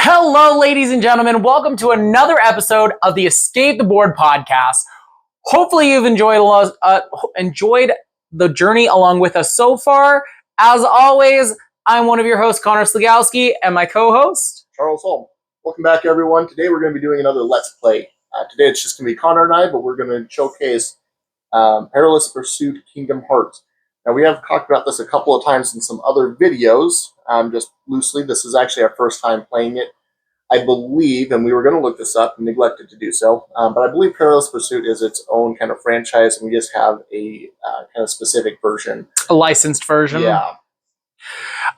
Hello, ladies and gentlemen. Welcome to another episode of the Escape the Board podcast. Hopefully, you've enjoyed the journey along with us so far. As always, I'm one of your hosts, Connor Sligowski, and my co-host, Charles Holm. Welcome back, everyone. Today we're going to be doing another Let's Play. Today it's just going to be Connor and I, but we're going to showcase Perilous Pursuit Kingdom Hearts. Now, we have talked about this a couple of times in some other videos, just loosely. This is actually our first time playing it, I believe, and we were going to look this up and neglected to do so, but I believe Perilous Pursuit is its own kind of franchise, and we just have a kind of specific version. A licensed version. Yeah.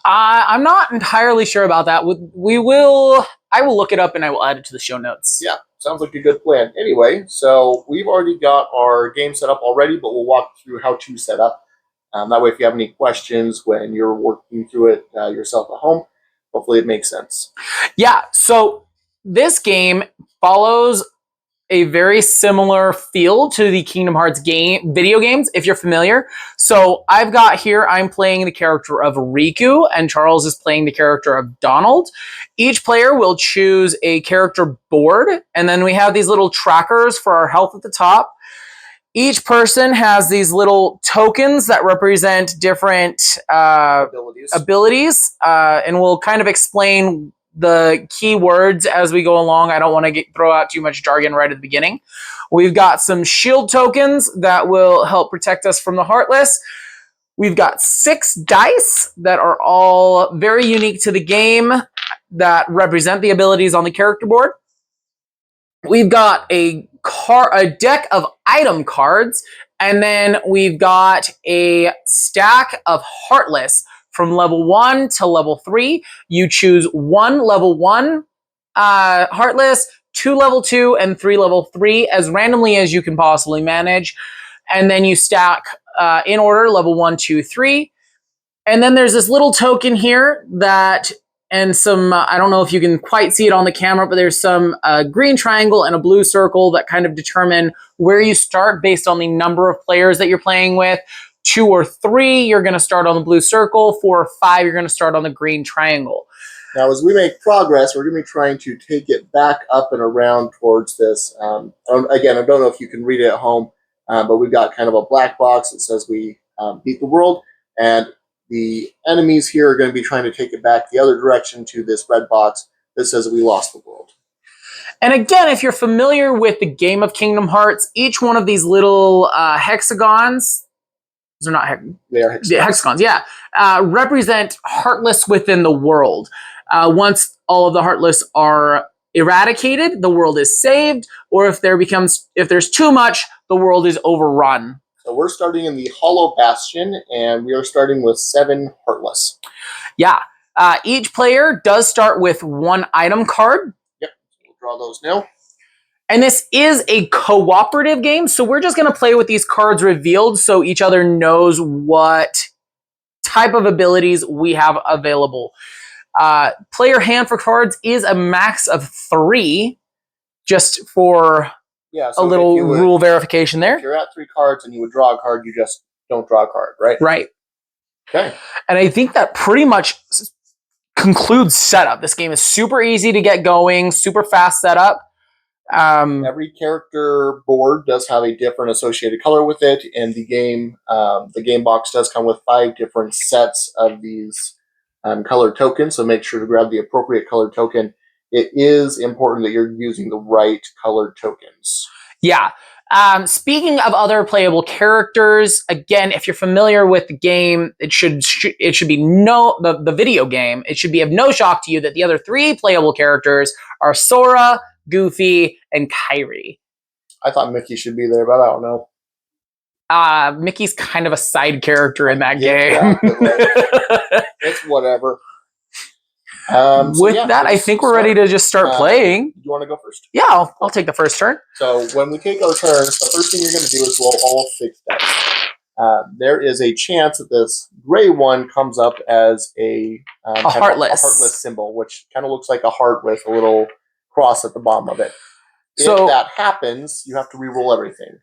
I'm not entirely sure about that. I will look it up and I will add it to the show notes. Yeah, sounds like a good plan. Anyway, so we've already got our game set up already, but we'll walk through how to set up. That way, if you have any questions when you're working through it yourself at home, hopefully it makes sense. Yeah, so this game follows a very similar feel to the Kingdom Hearts video games, if you're familiar. So I've got here, I'm playing the character of Riku, and Charles is playing the character of Donald. Each player will choose a character board, and then we have these little trackers for our health at the top. Each person has these little tokens that represent different abilities, and we'll kind of explain the key words as we go along. I don't want to throw out too much jargon right at the beginning. We've got some shield tokens that will help protect us from the Heartless. We've got 6 dice that are all very unique to the game that represent the abilities on the character board. We've got a deck of item cards, and then we've got a stack of Heartless. From level 1 to level 3, you choose 1 level 1 Heartless, 2 level 2, and 3 level 3 as randomly as you can possibly manage. And then you stack in order level 1, 2, 3. And then there's this little token here that, and some, I don't know if you can quite see it on the camera, but there's some green triangle and a blue circle that kind of determine where you start based on the number of players that you're playing with. 2 or 3, you're going to start on the blue circle. 4 or 5, you're going to start on the green triangle. Now, as we make progress, we're going to be trying to take it back up and around towards this. Again, I don't know if you can read it at home, but we've got kind of a black box that says we beat the world, and the enemies here are going to be trying to take it back the other direction to this red box that says we lost the world. And again, if you're familiar with the game of Kingdom Hearts, each one of these little hexagons, those are not they are hexagons. Yeah, represent Heartless within the world. Once all of the Heartless are eradicated, the world is saved, or if there's too much, the world is overrun. So we're starting in the Hollow Bastion, and we are starting with 7 Heartless. Yeah, each player does start with 1 item card. Yep, we'll draw those now. And this is a cooperative game, so we're just going to play with these cards revealed so each other knows what type of abilities we have available. Player hand for cards is a max of 3, just for a little rule verification there. If you're at 3 cards and you would draw a card, you just don't draw a card, right? Right. Okay. And I think that pretty much concludes setup. This game is super easy to get going, super fast setup. Every character board does have a different associated color with it, and the game box does come with 5 different sets of these colored tokens, so make sure to grab the appropriate colored token. It is important that you're using the right colored tokens. Yeah. Speaking of other playable characters, again, if you're familiar with the game, it should be the video game. It should be of no shock to you that the other 3 playable characters are Sora, Goofy, and Kairi. I thought Mickey should be there, but I don't know. Mickey's kind of a side character in that game. Yeah, it's whatever. I think we're ready to just start playing. You want to go first? Yeah, I'll take the first turn. So when we take our turns, the first thing you're going to do is roll all 6 dice. There is a chance that this gray one comes up as a Heartless. A Heartless symbol, which kind of looks like a heart with a little cross at the bottom of it. If that happens, you have to re-roll everything.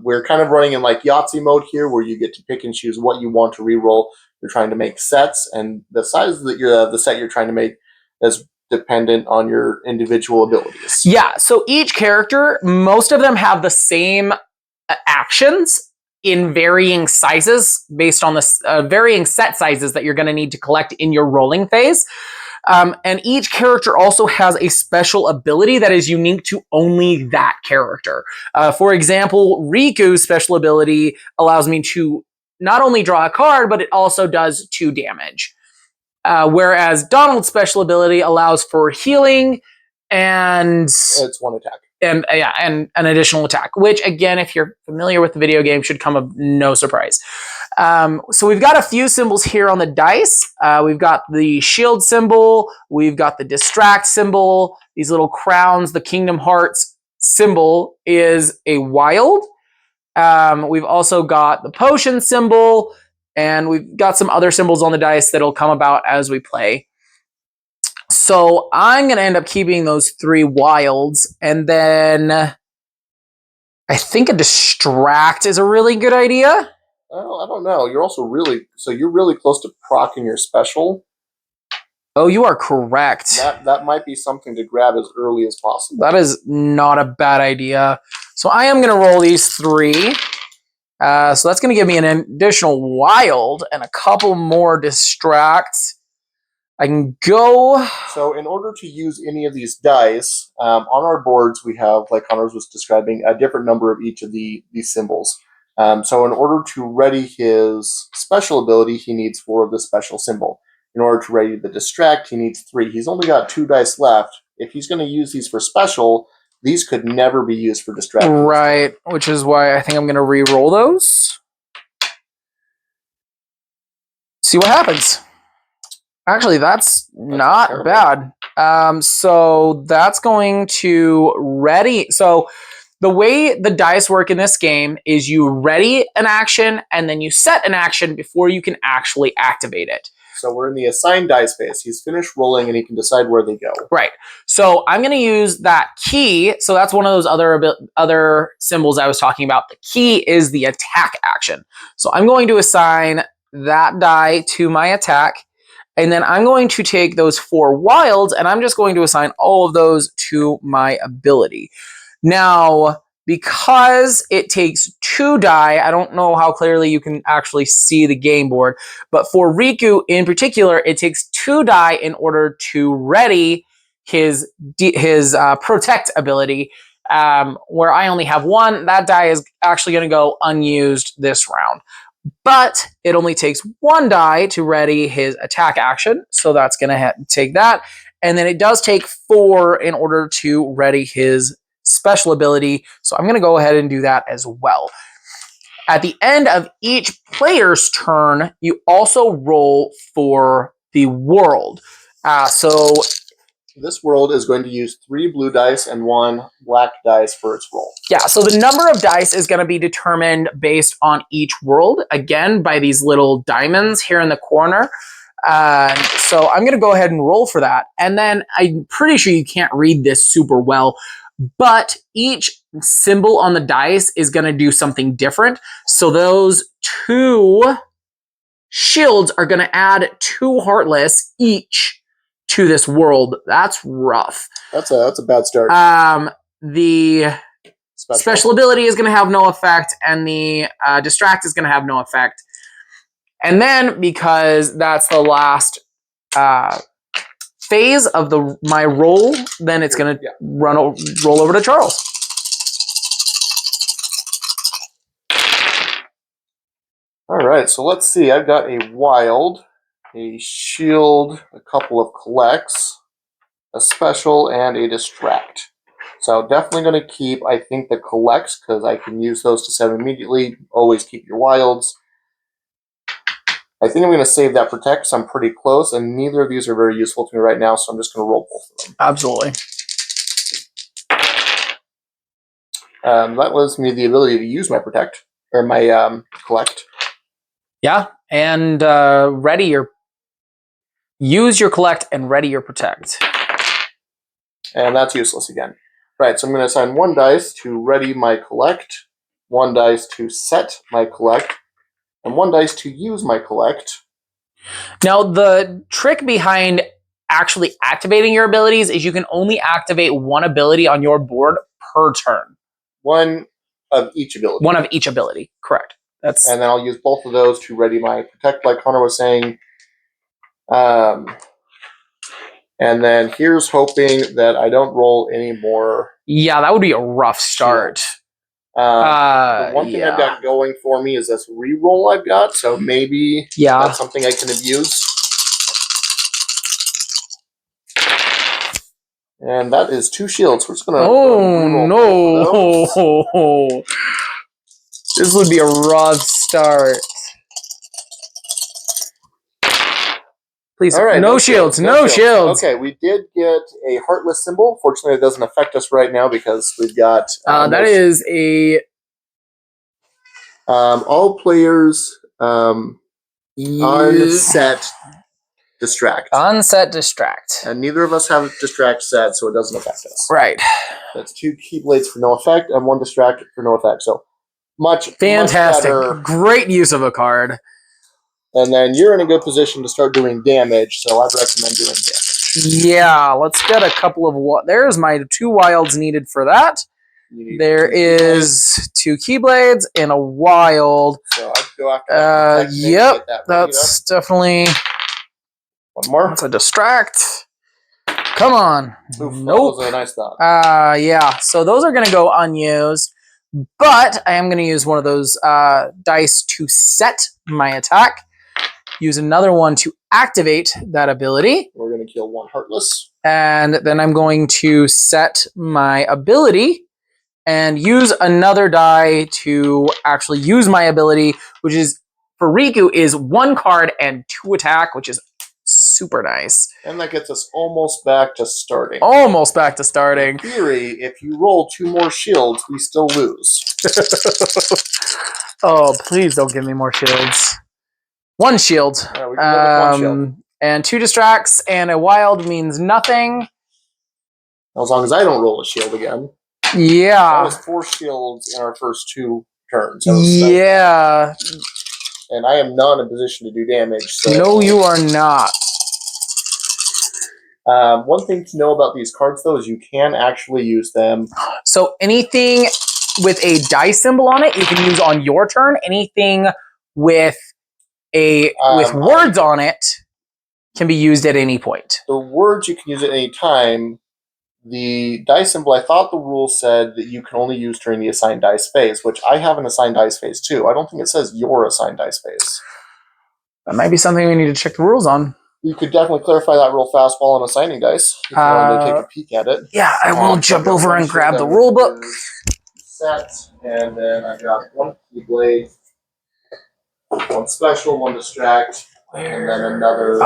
We're kind of running in like Yahtzee mode here, where you get to pick and choose what you want to re-roll. You're trying to make sets, and the size that the set you're trying to make is dependent on your individual abilities. Yeah, so each character, most of them have the same actions in varying sizes based on the varying set sizes that you're going to need to collect in your rolling phase. And each character also has a special ability that is unique to only that character. For example, Riku's special ability allows me to not only draw a card, but it also does 2 damage. Whereas Donald's special ability allows for healing and It's 1 attack. And and an additional attack, which again, if you're familiar with the video game, should come of no surprise. So we've got a few symbols here on the dice. We've got the shield symbol, we've got the distract symbol, these little crowns. The Kingdom Hearts symbol is a wild. We've also got the potion symbol, and we've got some other symbols on the dice that'll come about as we play. So I'm going to end up keeping those 3 wilds, and then I think a distract is a really good idea. Well, I don't know. You're also really close to proccing your special. Oh, you are correct. That might be something to grab as early as possible. That is not a bad idea. So I am going to roll these 3. So that's going to give me an additional wild and a couple more distracts. I can go. So in order to use any of these dice, on our boards we have, like Connors was describing, a different number of each of these symbols. So in order to ready his special ability, he needs 4 of the special symbol. In order to ready the distract, he needs 3. He's only got 2 dice left. If he's going to use these for special, these could never be used for distract. Right, which is why I think I'm going to re-roll those. See what happens. Actually, that's not bad. So that's going to ready. So the way the dice work in this game is you ready an action and then you set an action before you can actually activate it. So we're in the assigned dice phase. He's finished rolling and he can decide where they go. Right. So I'm going to use that key. So that's one of those other symbols I was talking about. The key is the attack action. So I'm going to assign that die to my attack. And then I'm going to take those 4 wilds and I'm just going to assign all of those to my ability. Now, because it takes 2 die, I don't know how clearly you can actually see the game board, but for Riku in particular, it takes 2 die in order to ready his protect ability, where I only have 1. That die is actually going to go unused this round. But it only takes 1 die to ready his attack action, so that's going to take that. And then it does take 4 in order to ready his special ability, so I'm going to go ahead and do that as well. At the end of each player's turn, you also roll for the world. So this world is going to use 3 blue dice and 1 black dice for its roll. Yeah, so the number of dice is going to be determined based on each world, again, by these little diamonds here in the corner. So I'm going to go ahead and roll for that. And then I'm pretty sure you can't read this super well, but each symbol on the dice is going to do something different. So those 2 shields are going to add 2 Heartless each to this world. That's rough. That's a bad start. The special ability is going to have no effect, and the distract is going to have no effect. And then, because that's the last phase of my roll, then it's going to roll over to Charles. All right, so let's see. I've got a wild, a shield, a couple of collects, a special, and a distract. So definitely going to keep, I think, the collects, because I can use those to set immediately. Always keep your wilds. I think I'm going to save that protect, because I'm pretty close, and neither of these are very useful to me right now, so I'm just going to roll both of them. Absolutely. That gives me the ability to use my protect, or my collect. Yeah, and use your collect and ready your protect. And that's useless again. Right, so I'm going to assign 1 dice to ready my collect, 1 dice to set my collect, and 1 dice to use my collect. Now, the trick behind actually activating your abilities is you can only activate one ability on your board per turn. One of each ability. One of each ability, correct. And then I'll use both of those to ready my protect, like Connor was saying. And then here's hoping that I don't roll any more. Yeah, that would be a rough start. The one thing I've got going for me is this reroll I've got, so maybe that's something I can abuse. And that is 2 shields. We're just gonna. Oh no! This would be a rough start. Please, all right, no shields, no shields. Okay, we did get a Heartless symbol. Fortunately, it doesn't affect us right now because we've got. That is a. All players unset distract. Unset distract. And neither of us have distract set, so it doesn't affect us. Right. That's 2 Keyblades for no effect and 1 distract for no effect. So much fantastic. Much better. Great use of a card. And then you're in a good position to start doing damage, so I'd recommend doing damage. Yeah, let's get a couple of... There's my 2 wilds needed for that. There is 2 Keyblades and a wild. So I'd go after yep, that's definitely... One more. That's a distract. Come on. Oof, nope. That was a nice thought. Yeah, so those are going to go unused. But I am going to use one of those dice to set my attack. Use another one to activate that ability. We're going to kill 1 Heartless. And then I'm going to set my ability and use another die to actually use my ability, which is, for Riku, is 1 card and 2 attack, which is super nice. And that gets us almost back to starting. Almost back to starting. In theory, if you roll 2 more shields, we still lose. Oh, please don't give me more shields. 1 shield. Yeah, we can live with 1 shield. And 2 distracts and a wild means nothing. As long as I don't roll a shield again. Yeah. That was 4 shields in our first 2 turns. Yeah. And I am not in a position to do damage. So. No, you are not. One thing to know about these cards, though, is you can actually use them. So anything with a dice symbol on it, you can use on your turn. Anything with with words on it can be used at any point. The words you can use at any time. The dice symbol, I thought the rule said that you can only use during the assigned dice phase, which I have an assigned dice phase too. I don't think it says your assigned dice phase. That might be something we need to check the rules on. You could definitely clarify that real fast while I'm assigning dice. If you wanted to take a peek at it. Yeah, I will jump over and grab the rule book. Set, and then I've got 1 Keyblade, 1 special, 1 distract, and then another.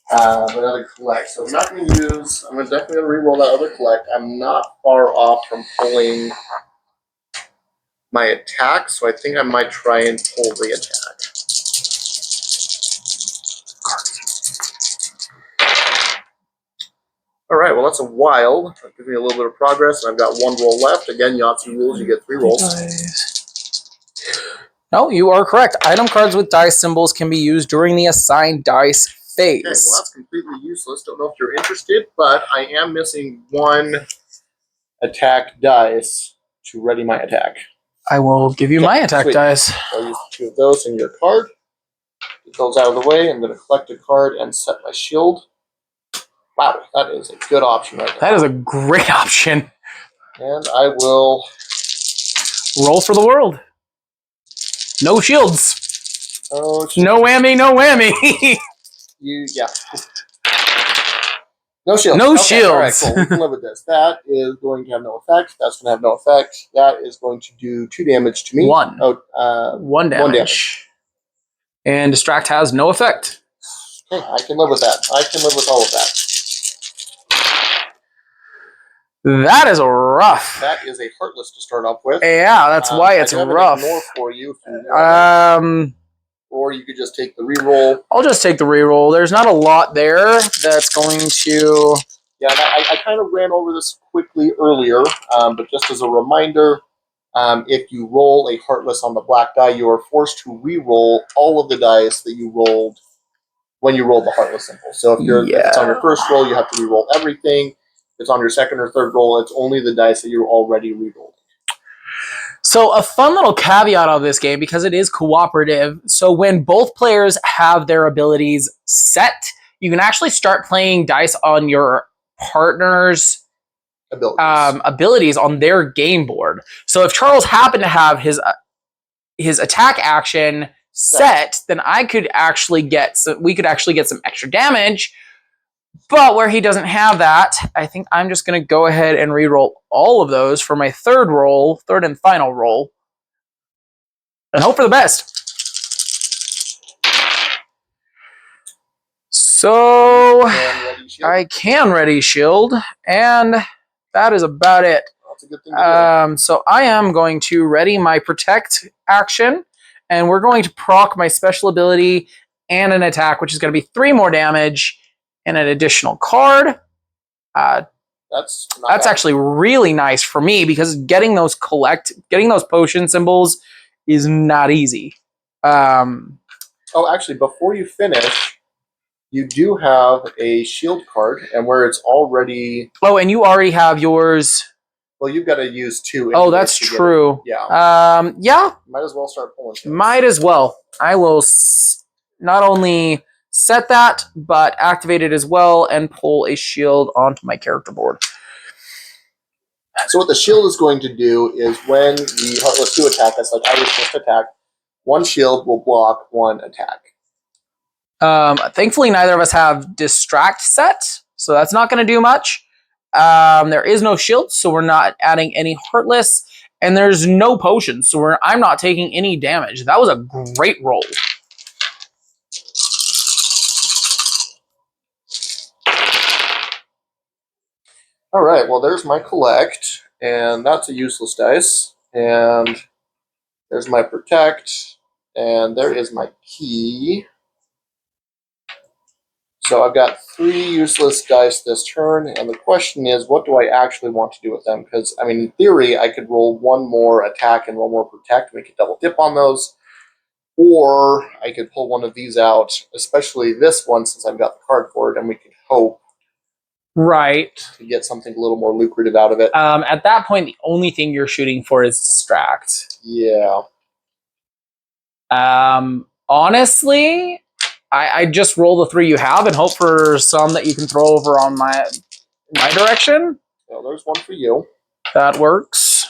Another collect. So I'm not going to use. I'm definitely going to reroll that other collect. I'm not far off from pulling my attack, so I think I might try and pull the attack. All right. Well, that's a wild. That gives me a little bit of progress, and I've got 1 roll left. Again, Yahtzee rules. You get 3 rolls. No, you are correct. Item cards with dice symbols can be used during the assigned dice phase. Okay, well, that's completely useless. Don't know if you're interested, but I am missing 1 attack dice to ready my attack. I will give you my attack dice. I'll use 2 of those in your card. Get those out of the way. I'm going to collect a card and set my shield. Wow, that is a good option right now. That is a great option. And I will roll for the world. No shields. Oh, no whammy, no whammy. Yeah. No shields. No okay, shields. All right, cool. We can live with this. That is going to have no effect. That's going to have no effect. That is going to do 2 damage to me. 1. Oh, 1 damage. 1 damage. And distract has no effect. Okay, I can live with that. I can live with all of that. That is rough. That is a Heartless to start off with. Yeah, that's why it's rough. Ignore for you if you want. Or you could just take the reroll. I'll just take the reroll. There's not a lot there that's going to... Yeah, and I kind of ran over this quickly earlier, but just as a reminder, if you roll a Heartless on the black die, you are forced to reroll all of the dice that you rolled when you roll the Heartless symbol. So if it's on your first roll, you have to re-roll everything. If it's on your second or third roll, it's only the dice that you're already re-rolled. So a fun little caveat of this game, because it is cooperative, so when both players have their abilities set, you can actually start playing dice on your partner's abilities on their game board. So if Charles happened to have his attack action set, then we could actually get some extra damage. But where he doesn't have that, I think I'm just going to go ahead and re-roll all of those for my third and final roll, and hope for the best. So I can ready shield, and that is about it. That's a good thing to do. So I am going to ready my protect action, and we're going to proc my special ability and an attack, which is going to be 3 more damage and an additional card. That's actually really nice for me, because getting those potion symbols is not easy. Actually, before you finish, you do have a shield card, and where it's already... Oh, and you already have yours. Well, you've got to use 2. Oh, that's true. Yeah. Yeah. Might as well start pulling things. Might as well. I will not only set that, but activate it as well and pull a shield onto my character board. So what the shield is going to do is when the Heartless do attack us, like I was just attacked, 1 shield will block 1 attack. Thankfully, neither of us have distract set, so that's not going to do much. There is no shield, so we're not adding any Heartless, and there's no potions, so I'm not taking any damage. That was a great roll. All right, well, there's my collect, and that's a useless dice. And there's my protect, and there is my key. So I've got 3 useless dice this turn, and the question is, what do I actually want to do with them? Because, I mean, in theory, I could roll 1 more attack and 1 more protect, make a double dip on those. Or I could pull one of these out, especially this one, since I've got the card for it, and we could hope to get something a little more lucrative out of it. At that point, the only thing you're shooting for is distract. Yeah. Honestly, I just roll the 3 you have and hope for some that you can throw over on my direction. Well, there's 1 for you. That works.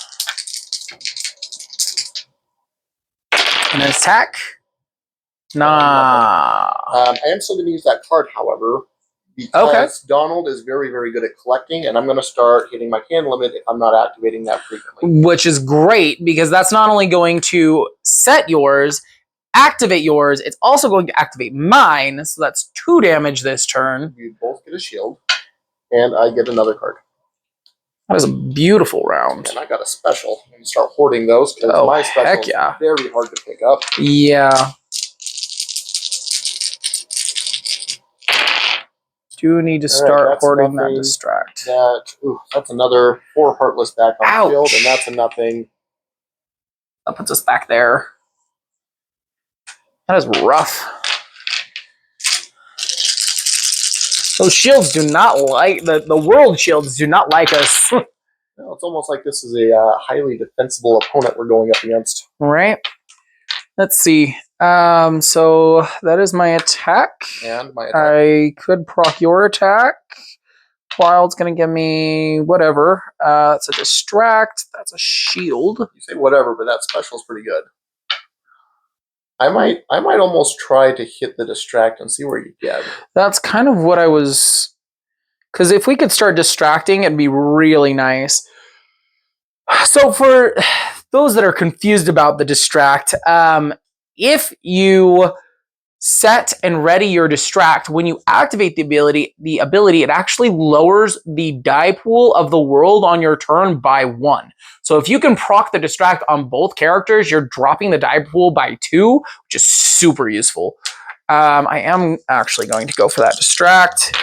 And an attack. Nah. I am still going to use that card, however, because Donald is very, very good at collecting, and I'm going to start hitting my hand limit if I'm not activating that frequently. Which is great, because that's not only going to set yours, activate yours, it's also going to activate mine, so that's 2 damage this turn. You both get a shield, and I get another card. That was a beautiful round. And I got a special. I'm going to start hoarding those, because my special is very hard to pick up. Yeah. Do need to start hoarding that distract. That's another 4 Heartless back on the field, and that's a nothing. That puts us back there. That is rough. Those shields do not like the world shields do not like us. No, it's almost like this is a highly defensible opponent we're going up against. Right. Let's see. So that is my attack. And my attack. I could proc your attack. Wild's gonna give me whatever. That's a distract. That's a shield. You say whatever, but that special's pretty good. I might almost try to hit the distract and see where you get. That's kind of what I was. Because if we could start distracting, it'd be really nice. So for those that are confused about the distract, if you set and ready your distract, when you activate the ability, it actually lowers the die pool of the world on your turn by 1. So if you can proc the distract on both characters, you're dropping the die pool by 2, which is super useful. I am actually going to go for that distract.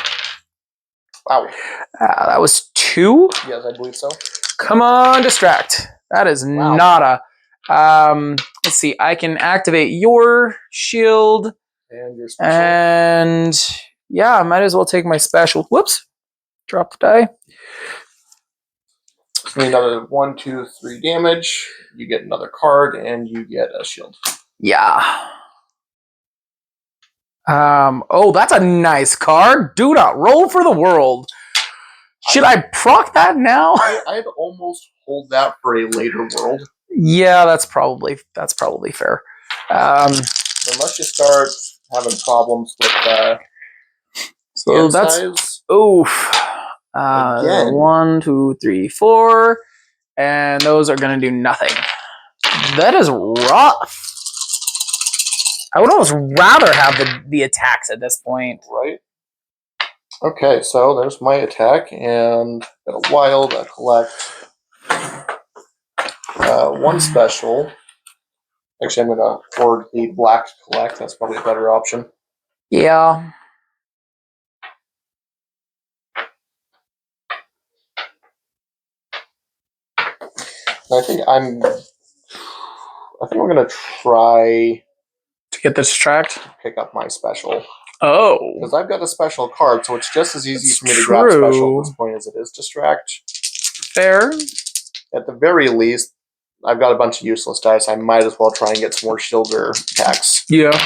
Wow. That was 2? Yes, I believe so. Come on, distract. That is nada. Let's see. I can activate your shield. And your special. And yeah, I might as well take my special. Whoops. Drop the die. Another 1, 2, 3 damage. You get another card, and you get a shield. Yeah. Oh, that's a nice card. Do not roll for the world. Should I proc that now? I'd almost hold that for a later world. Yeah, that's probably fair. Unless you start having problems with so that's size. Oof. Again. 1, 2, 3, 4, and those are gonna do nothing. That is rough. I would almost rather have the attacks at this point. Right. Okay, so there's my attack, and got a wild, a collect, 1 special. Actually, I'm gonna hoard the black collect. That's probably a better option. Yeah. I think I'm gonna try To get the distract. pick up my special. Oh. Because I've got a special card, so it's just as easy That's for me to grab special true. at this point as it is distract. Fair. At the very least, I've got a bunch of useless dice. I might as well try and get some more shields or attacks. Yeah.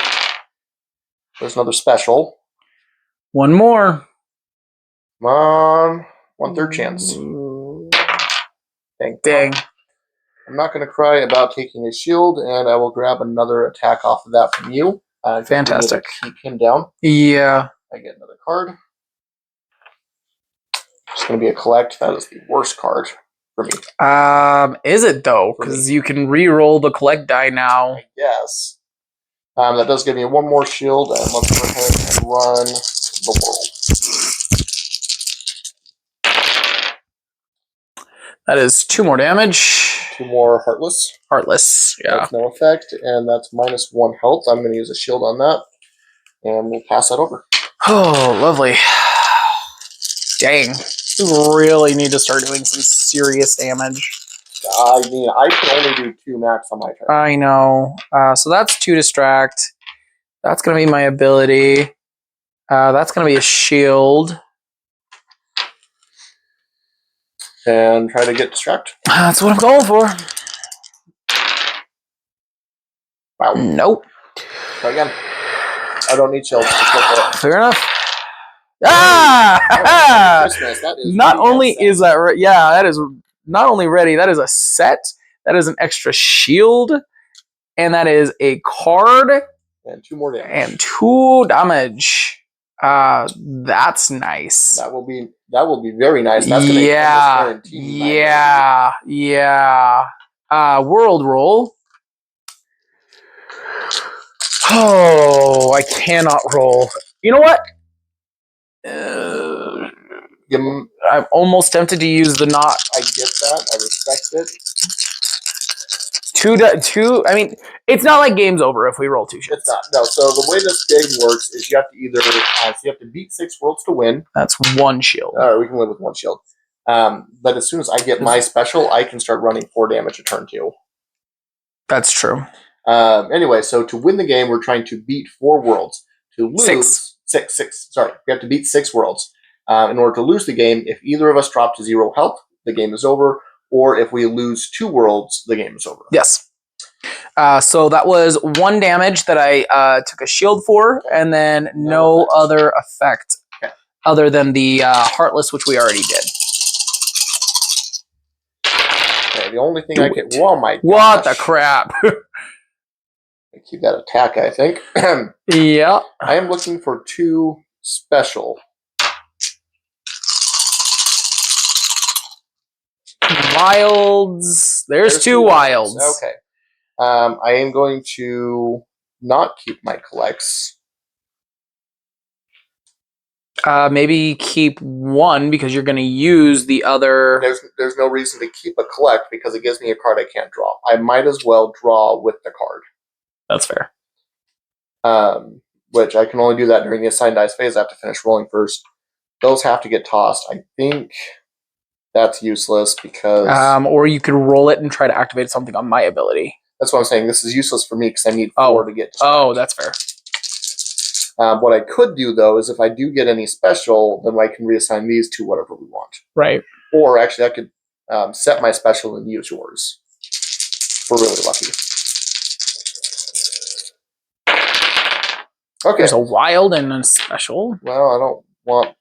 There's another special. One more. Come on. 1/3 chance. Dang. I'm not going to cry about taking a shield, and I will grab another attack off of that from you. Fantastic. Keep him down. Yeah. I get another card. It's going to be a collect. That is the worst card for me. Is it though? Because you can re-roll the collect die now. Yes. That does give me 1 more shield, and let's go ahead and run the world. That is 2 more damage. 2 more Heartless. Heartless. Yeah. That's no effect, and that's -1 health. I'm going to use a shield on that, and we'll pass that over. Oh, lovely. Dang. We really need to start doing some serious damage. I mean, I can only do 2 max on my turn. I know. So that's 2 distract. That's going to be my ability. That's going to be a shield. And try to get distract. That's what I'm going for. Wow. Nope. Try again. I don't need shields. Just go for it. Fair enough. Ah! Christmas. That is Not only is that that is not only ready, that is a set, that is an extra shield, and that is a card. And 2 more damage. And 2 damage. That's nice. That will be very nice. That's gonna yeah. World roll. Oh, I cannot roll. You know what? I'm almost tempted to use the knot. I get that. I respect it. 2. I mean, it's not like game's over if we roll 2 shits. It's not. No. So the way this game works is you have to either you have to beat 6 worlds to win. That's 1 shield. All right, we can live with 1 shield. But as soon as I get my special, I can start running 4 damage a turn 2. That's true. Anyway, so to win the game, we're trying to beat 4 worlds. To lose 6. Sorry, we have to beat 6 worlds. In order to lose the game, if either of us drop to 0 health, the game is over. Or if we lose 2 worlds, the game is over. Yes. So that was 1 damage that I took a shield for, and then no other effect other than the Heartless, which we already did. Okay, the only thing I can... Oh my gosh. What the crap? Keep that attack, I think. Yeah. I am looking for 2 special. Wilds. There's 2 wilds. Okay. I am going to not keep my collects. Maybe keep 1 because you're going to use the other. There's no reason to keep a collect because it gives me a card I can't draw. I might as well draw with the card. That's fair. Which I can only do that during the assigned dice phase. I have to finish rolling first. Those have to get tossed. I think that's useless because... or you could roll it and try to activate something on my ability. That's what I'm saying. This is useless for me because I need 4 to get distracted. Oh, that's fair. What I could do, though, is if I do get any special, then I can reassign these to whatever we want. Right. Or actually, I could set my special and use yours. If we're really lucky. Okay. There's a wild and a special. Well, I don't want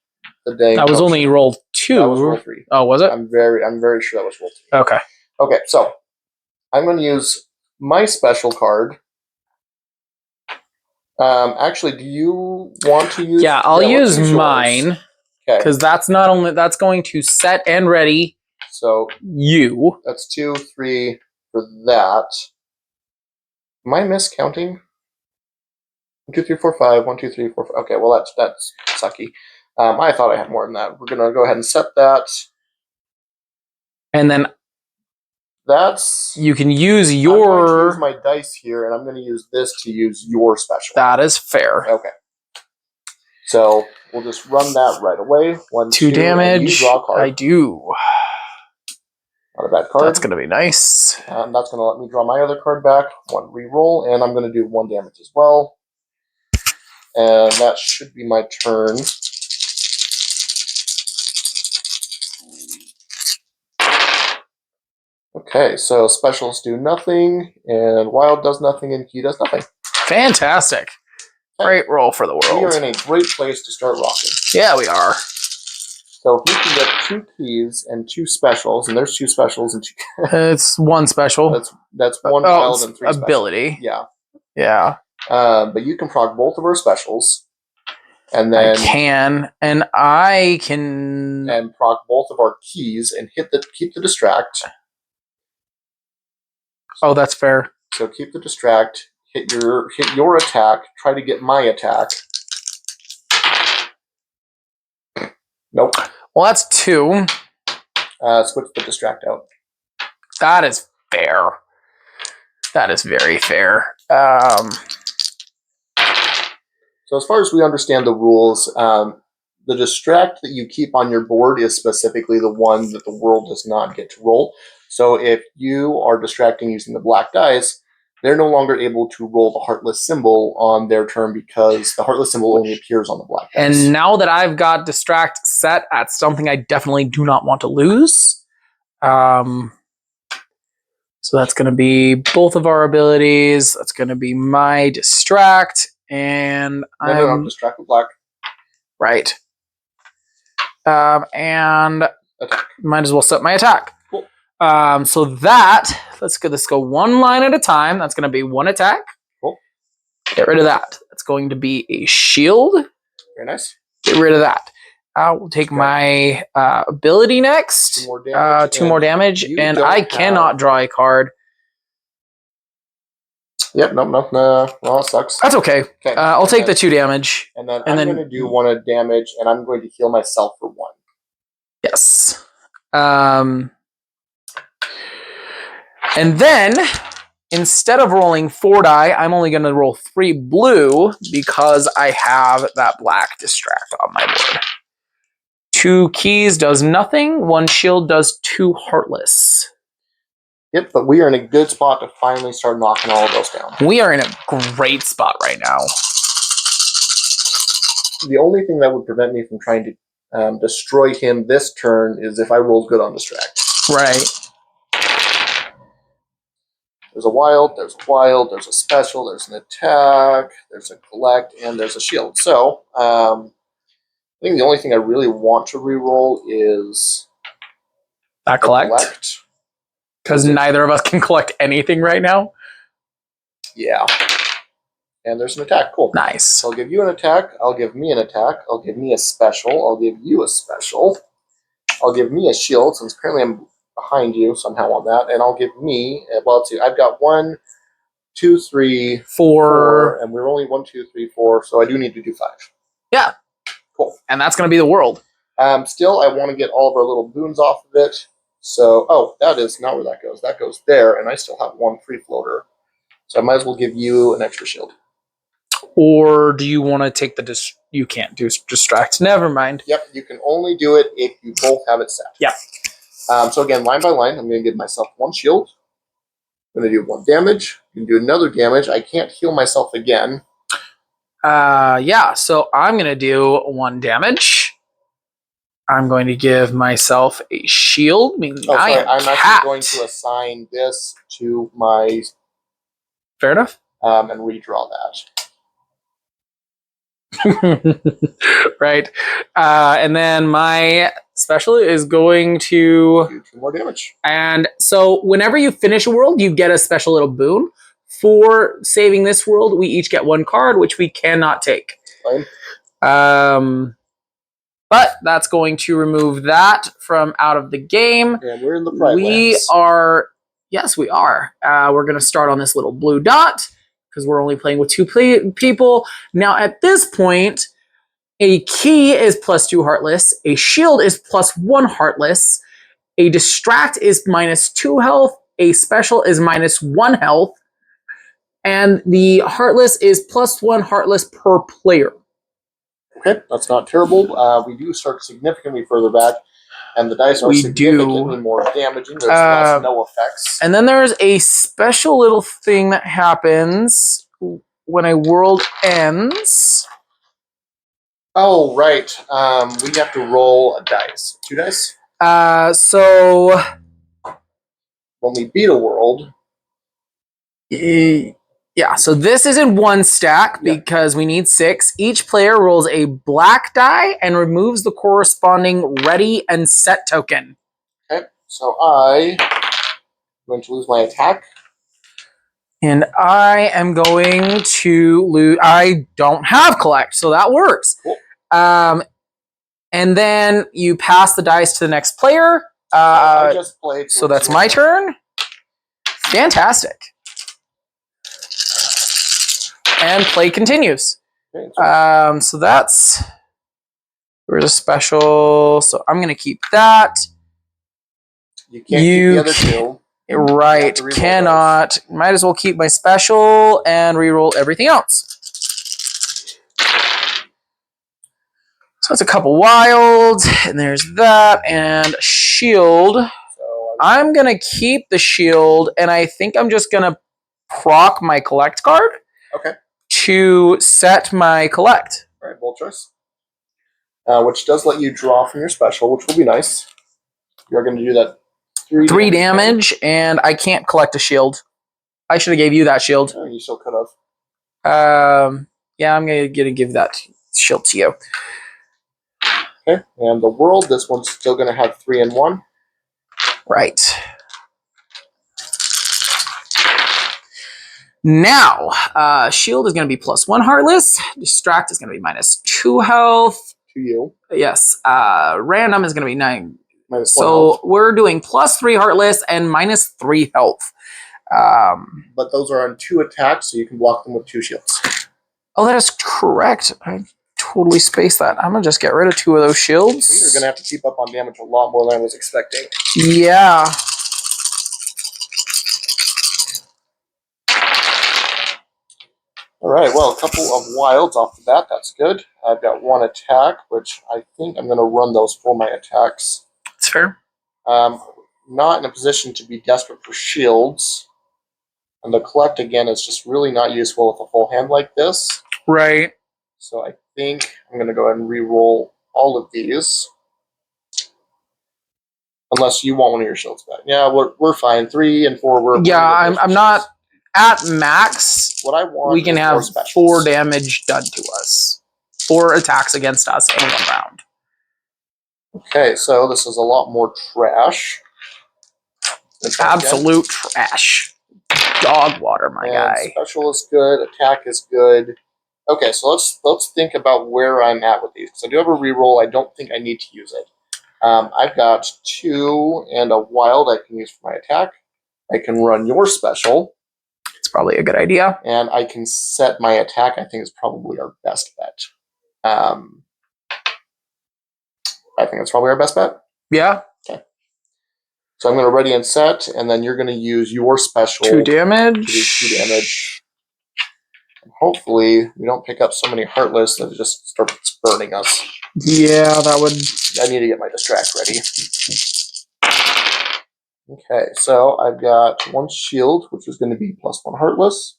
the dang. That was only roll 2. That was roll 3. Oh, was it? I'm very sure that was roll 3. Okay. Okay, so I'm going to use my special card. Actually, do you want to use? Yeah, I'll use mine. Okay. Because that's not only that's going to set and ready. So you. That's 2, 3 for that. Am I miscounting? 1, 2, 3, 4, 5. 1, 2, 3, 4, 5. Okay, well that's sucky. I thought I had more than that. We're gonna go ahead and set that. And then that's you can use your. I'm going to use my dice here, and I'm going to use this to use your special. That is fair. Okay. So we'll just run that right away. 1, 2 damage. You draw a card. I do. Not a bad card. That's going to be nice. That's going to let me draw my other card back. 1 reroll, and I'm going to do 1 damage as well. And that should be my turn. Okay, so specials do nothing, and wild does nothing, and key does nothing. Fantastic. Great roll for the world. We are in a great place to start rocking. Yeah, we are. So if we can get 2 keys and 2 specials, and there's 2 specials and 2. It's 1 special. That's 1 wild and 3 ability. Special. Yeah. But you can proc both of our specials, and then I can and proc both of our keys and keep the distract. Oh, that's fair. So keep the distract. Hit your attack. Try to get my attack. Nope. Well, that's 2. Switch the distract out. That is fair. That is very fair. So as far as we understand the rules, the distract that you keep on your board is specifically the one that the world does not get to roll. So if you are distracting using the black dice, they're no longer able to roll the Heartless symbol on their turn because the Heartless symbol only appears on the black dice. And now that I've got distract set at something I definitely do not want to lose. So that's going to be both of our abilities. That's going to be my distract, and I'm distract with black. Right. And attack. Might as well set my attack. Cool. So that let's go 1 line at a time. That's going to be 1 attack. Cool. Get rid of that. It's going to be a shield. Very nice. Get rid of that. We'll take my ability next. 2 more damage. 2 more damage, and I cannot draw a card. Yep, no. Well, it sucks. That's okay. Okay. I'll take the 2 damage. And then I'm going to do 1 damage, and I'm going to heal myself for 1. Yes. And then, instead of rolling 4 die, I'm only going to roll 3 blue because I have that black distract on my board. 2 keys does nothing. 1 shield does 2 heartless. Yep, but we are in a good spot to finally start knocking all of those down. We are in a great spot right now. The only thing that would prevent me from trying to destroy him this turn is if I rolled good on distract. Right. There's a wild, there's a special, there's an attack, there's a collect, and there's a shield. So, I think the only thing I really want to reroll is that collect. Because neither of us can collect anything right now. Yeah. And there's an attack. Cool. Nice. So I'll give you an attack. I'll give me an attack. I'll give me a special. I'll give you a special. I'll give me a shield, since apparently I'm behind you somehow on that. And I'll give me, well, let's see, I've got 1, 2, 3, 4. And we're only 1, 2, 3, 4. So I do need to do 5. Yeah. Cool. And that's going to be the world. Still, I want to get all of our little boons off of it. So, that is not where that goes. That goes there, and I still have 1 free floater. So I might as well give you an extra shield. Or do you want to take the you can't do distract. Never mind. Yep, you can only do it if you both have it set. Yeah. So again, line by line, I'm going to give myself 1 shield. I'm going to do 1 damage. I'm going to do another damage. I can't heal myself again. Yeah, so I'm going to do 1 damage. I'm going to give myself a shield, meaning Oh, I sorry. am I'm capped. actually going to assign this to my Fair enough. and redraw that. Right. And then my special is going to Do 2 more damage. And so whenever you finish a world, you get a special little boon. For saving this world, we each get 1 card, which we cannot take. Fine. But that's going to remove that from out of the game. And we're in the Pride We Lands. are, yes, we are. We're going to start on this little blue dot because we're only playing with 2 people. Now, at this point, a key is +2 Heartless, a shield is +1 Heartless, a distract is -2 health, a special is -1 health, and the Heartless is +1 Heartless per player. Okay, that's not terrible. We do start significantly further back, and the dice are We significantly do. more damaging. There's less no effects. And then there's a special little thing that happens when a world ends. Oh, right. We have to roll a dice. 2 dice? So When we beat a world, yeah, so this is in 1 stack because we need 6. Each player rolls a black die and removes the corresponding ready and set token. okay, so I'm going to lose my attack. And I am going to lose. I don't have collect, so that works. Cool. And then you pass the dice to the next player. I just played. So that's my turn. Fantastic. And play continues. Okay, so that's there's a special. So I'm gonna keep that. you can't keep the other 2. Right, cannot. Those. Might as well keep my special and reroll everything else. So it's a couple wild, and there's that, and shield. So I'm gonna keep the shield, and I think I'm just gonna proc my collect card. Okay. To set my collect. All right, bold choice. Which does let you draw from your special, which will be nice. You're going to do that 3 damage, and I can't collect a shield. I should have gave you that shield. Oh, you still could have. Yeah, I'm gonna give that shield to you. Okay, and the world, this one's still going to have 3 and 1. Right. Now, shield is going to be +1 Heartless. Distract is going to be -2 health. To you. Yes. Random is going to be 9. -1 so health. We're doing +3 Heartless and -3 health. But those are on 2 attacks, so you can block them with 2 shields. Oh, that is correct. I totally spaced that. I'm going to just get rid of 2 of those shields. You're going to have to keep up on damage a lot more than I was expecting. Yeah. All right, well, a couple of wilds off the bat. That's good. I've got 1 attack, which I think I'm going to run those for my attacks. That's fair. Not in a position to be desperate for shields. And the collect, again, is just really not useful with a full hand like this. Right. So I think I'm going to go ahead and re-roll all of these. Unless you want one of your shields back. Yeah, we're fine. 3 and 4, we're I'm not at max. What I want we can have 4 damage done to us. 4 attacks against us in 1 round. Okay, so this is a lot more trash. Absolute trash. Dog water, my guy. Special is good. Attack is good. Okay, so let's think about where I'm at with these. Because I do have a reroll. I don't think I need to use it. I've got 2 and a wild I can use for my attack. I can run your special. It's probably a good idea. And I can set my attack. I think is probably our best bet. I think that's probably our best bet. Yeah. Okay. So I'm going to ready and set, and then you're going to use your special. 2 damage. To do 2 damage. And hopefully, we don't pick up so many Heartless that it just starts burning us. Yeah, that would... I need to get my distract ready. Okay, so I've got 1 shield, which is going to be +1 Heartless.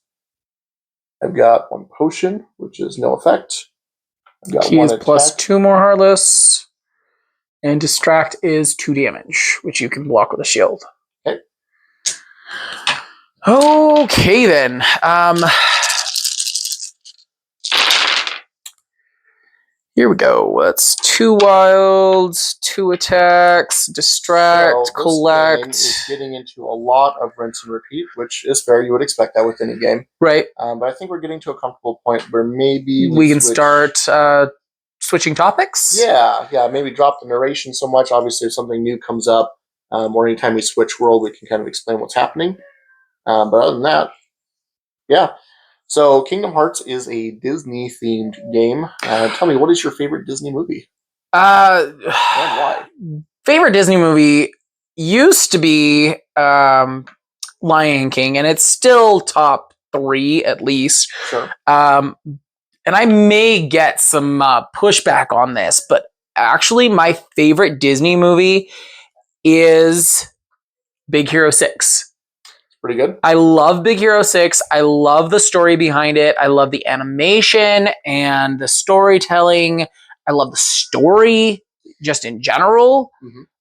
I've got 1 potion, which is no effect. I've got Key 1 is attack. plus 2 more Heartless. And distract is 2 damage, which you can block with a shield. Okay. Okay then. Here we go. That's 2 wilds, 2 attacks, distract, collect. Game is getting into a lot of rinse and repeat, which is fair. You would expect that with any game. Right. But I think we're getting to a comfortable point where maybe we can start switching topics. Yeah. Maybe drop the narration so much. Obviously, if something new comes up, or anytime we switch world, we can kind of explain what's happening. But other than that, yeah. So, Kingdom Hearts is a Disney-themed game. Tell me, what is your favorite Disney movie? And why? Favorite Disney movie used to be Lion King, and it's still top 3 at least. Sure. And I may get some pushback on this, but actually my favorite Disney movie is Big Hero 6. Pretty good. I love Big Hero 6. I love the story behind it. I love the animation and the storytelling. I love the story just in general.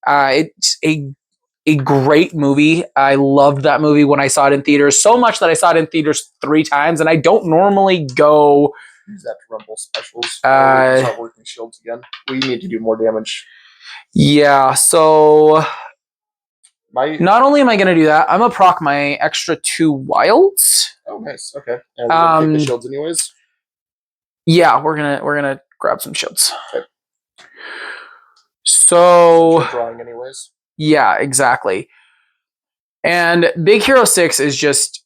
It's a great movie. I loved that movie when I saw it in theaters, so much that I saw it in theaters 3 times, and I don't normally go... Use that to rumble specials. Start working shields again. We need to do more damage. Yeah, so... Not only am I going to do that, I'm going to proc my extra 2 wilds. Oh, nice. Okay. And we're going to take the shields anyways? Yeah, we're gonna grab some shields. Okay. So... drawing anyways. Yeah, exactly. And Big Hero 6 is just...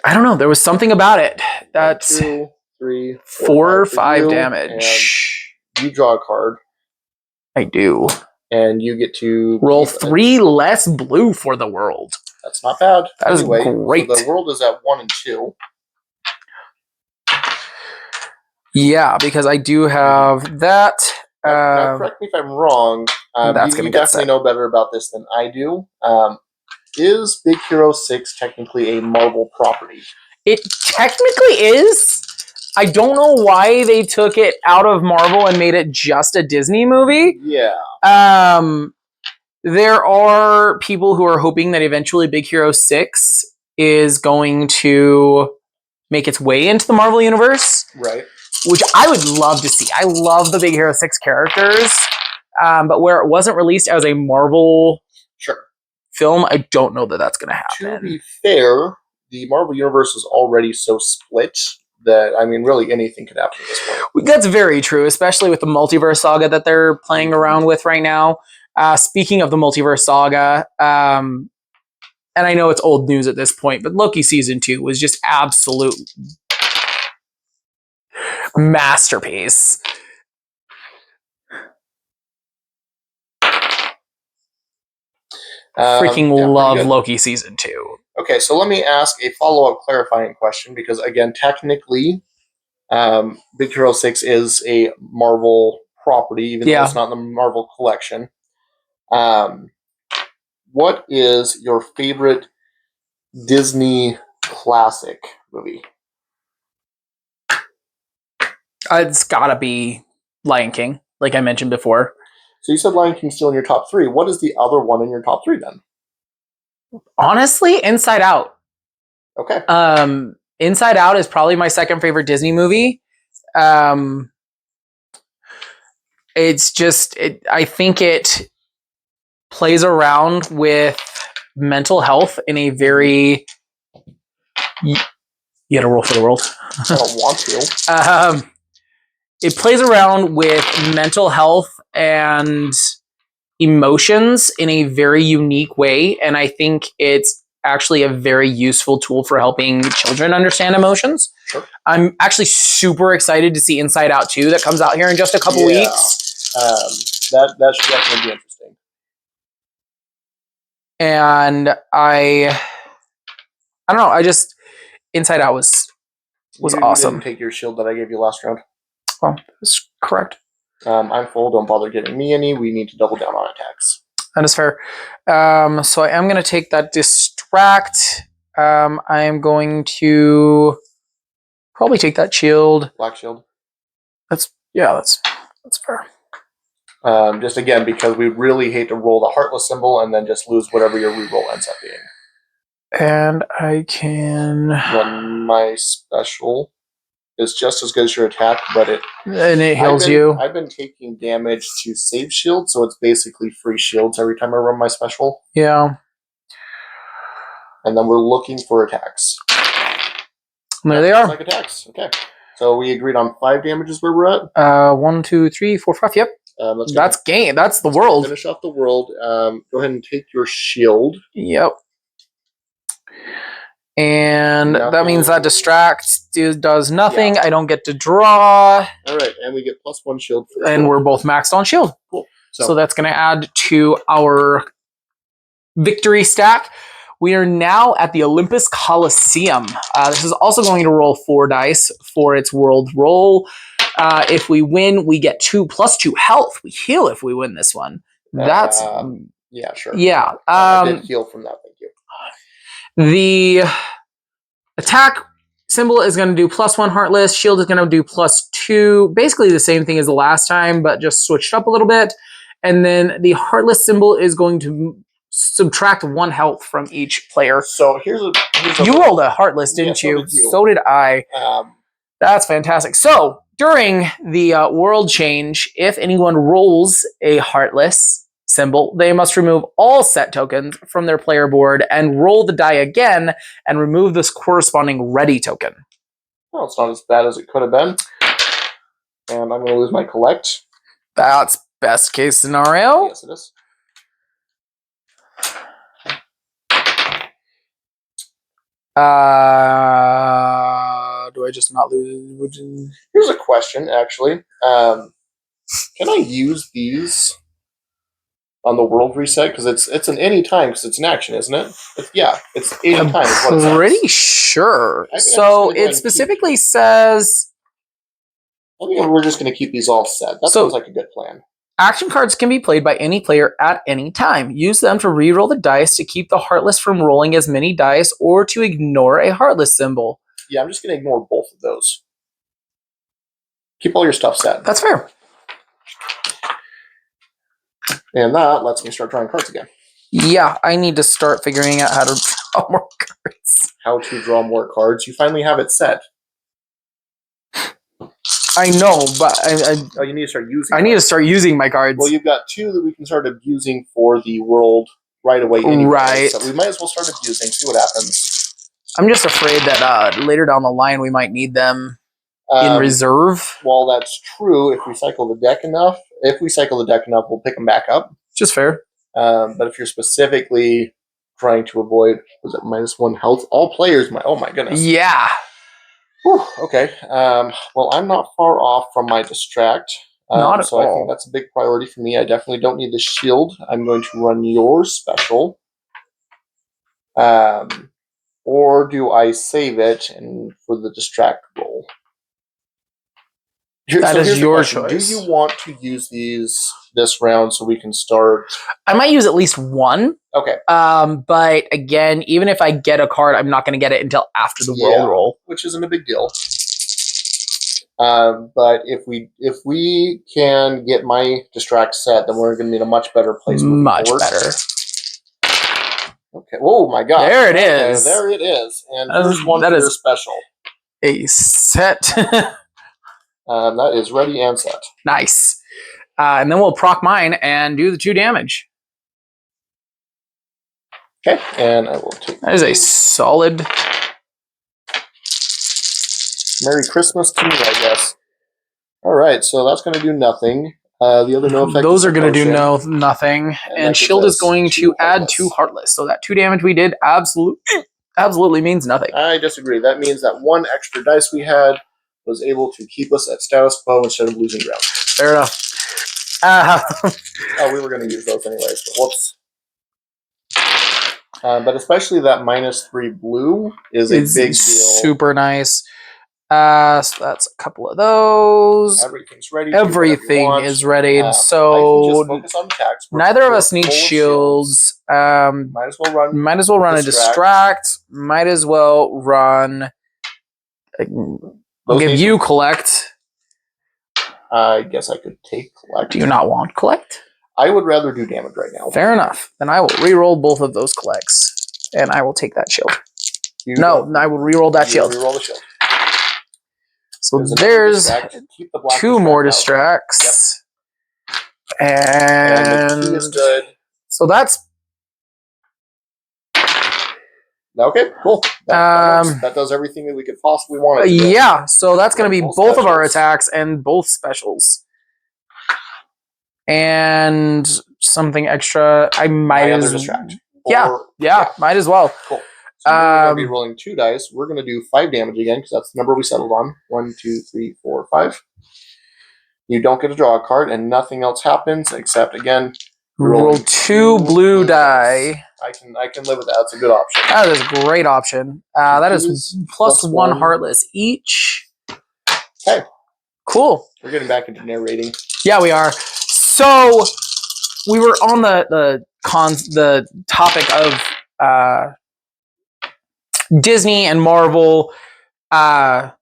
I don't know, there was something about it. That's 2, 3, 4 or 5 damage. You draw a card. I do. And you get to roll 3 less blue for the world. That's not bad. That is great. So the world is at 1 and 2. Yeah, because I do have that. Now correct me if I'm wrong. That's you definitely know better about this than I do. Is Big Hero 6 technically a Marvel property? It technically is. I don't know why they took it out of Marvel and made it just a Disney movie. Yeah. There are people who are hoping that eventually Big Hero 6 is going to make its way into the Marvel Universe. Right. Which I would love to see. I love the Big Hero 6 characters. But where it wasn't released as a Marvel film, I don't know that that's going to happen. To be fair, the Marvel Universe is already so split that, I mean, really anything could happen at this point. That's very true, especially with the multiverse saga that they're playing around with right now. Speaking of the multiverse saga, and I know it's old news at this point, but Loki Season 2 was just absolute masterpiece. Freaking love Loki Season 2. Okay, so let me ask a follow-up clarifying question, because again, technically, Big Hero 6 is a Marvel property, even though it's not in the Marvel collection. What is your favorite Disney classic movie? It's gotta be Lion King, like I mentioned before. So you said Lion King's still in your top 3. What is the other one in your top 3 then? Honestly, Inside Out. Okay. Inside Out is probably my second favorite Disney movie. It's just, I think it plays around with mental health in a very... You gotta roll for the world. I don't want to. It plays around with mental health and emotions in a very unique way, and I think it's actually a very useful tool for helping children understand emotions. Sure. I'm actually super excited to see Inside Out 2 that comes out here in just a couple weeks. That should definitely be interesting. And I don't know, Inside Out was awesome. You didn't take your shield that I gave you last round. Well, that's correct. I'm full. Don't bother giving me any. We need to double down on attacks. That is fair. So I am going to take that distract. I am going to Probably take that shield. Black shield. That's fair. Just again, because we really hate to roll the Heartless symbol and then just lose whatever your reroll ends up being. And I can When my special is just as good as your attack, but it heals you. I've been taking damage to save shield, so it's basically free shields every time I run my special. Yeah. And then we're looking for attacks. And there they are. Like attacks. Okay. So we agreed on 5 damages where we're at. 1, 2, 3, 4, 5. Yep. That's game. That's the world. Finish off the world. Go ahead and take your shield. Yep. And that means that distract does nothing. Yeah. I don't get to draw. All right, and we get +1 shield. And we're both maxed on shield. Cool. So that's going to add to our victory stack. We are now at the Olympus Coliseum. This is also going to roll 4 dice for its world roll. If we win, we get 2 + 2 health. We heal if we win this one. That's yeah, sure. Yeah. I did heal from that. Thank you. The attack symbol is going to do +1 Heartless. Shield is going to do +2. Basically the same thing as the last time, but just switched up a little bit. And then the Heartless symbol is going to subtract 1 health from each player. So here's a you rolled a Heartless, didn't you? So did I. That's fantastic. So during the world change, if anyone rolls a Heartless symbol, they must remove all set tokens from their player board and roll the die again and remove this corresponding ready token. Well, it's not as bad as it could have been. And I'm going to lose my collect. That's best case scenario. Yes, it is. Do I just not lose? Here's a question, actually. Can I use these on the world reset? Because it's an any time, because it's an action, isn't it? It's any time. I'm pretty sure. So it specifically says... I think we're just going to keep these all set. That sounds like a good plan. Action cards can be played by any player at any time. Use them to re-roll the dice to keep the Heartless from rolling as many dice or to ignore a Heartless symbol. Yeah, I'm just going to ignore both of those. Keep all your stuff set. That's fair. And that lets me start drawing cards again. Yeah, I need to start figuring out how to draw more cards. How to draw more cards. You finally have it set. I know, but oh, you need to start using. I need to start using my cards. Well, you've got 2 that we can start abusing for the world right away. Anyway, right. So we might as well start abusing. See what happens. I'm just afraid that later down the line we might need them in reserve. Well, that's true. If we cycle the deck enough, we'll pick them back up. Just fair. But if you're specifically trying to avoid, was it -1 health? All players might. Oh my goodness. Yeah. Whew, okay. Well, I'm not far off from my distract. Not at all. I think that's a big priority for me. I definitely don't need the shield. I'm going to run your special. Or do I save it and for the distract roll? That is your choice. Do you want to use this round so we can start? I might use at least 1. Okay. But again, even if I get a card, I'm not going to get it until after the world roll, which isn't a big deal. But if we can get my distract set, then we're going to be in a much better place. Much better. Okay. Oh my God! There it is. There it is. And here's one for your special. A set. That is ready and set. Nice. And then we'll proc mine and do the 2 damage. Okay, and I will take that. Is a solid. Merry Christmas to me, I guess. All right, so that's going to do nothing. The other no effect. Those are going to do nothing, and shield is going to add 2 Heartless. So that 2 damage we did absolutely means nothing. I disagree. That means that 1 extra dice we had was able to keep us at status quo instead of losing ground. Fair enough. Oh, we were going to use those anyways, but whoops. But especially that -3 blue is a big deal. Super nice. So that's a couple of those. Everything's ready. Everything is ready. So I can just focus on attacks. Neither of us need shields. Might as well run. A distract. Might as well run I'll Those give need you collect. I guess I could take collect. Do you not want collect? I would rather do damage right now. Fair enough. Then I will re-roll both of those collects, and I will take that shield. I will re-roll that shield. Re-roll the shield. So there's Keep the black 2 more out. distracts. Yep. And the 2 is good. So that's okay. Cool. That does everything that we could possibly want it to do. Yeah. So that's going to be both of our attacks and both specials. And something extra. I might as distract. Might as well. Cool. So we're going to be rolling 2 dice. We're going to do 5 damage again because that's the number we settled on. 1, 2, 3, 4, 5. You don't get to draw a card, and nothing else happens except again roll 2 blue die. I can live with that. That's a good option. That is a great option. That is plus 1 Heartless each. Okay. Cool. We're getting back into narrating. Yeah, we are. So we were on the topic of Disney and Marvel. I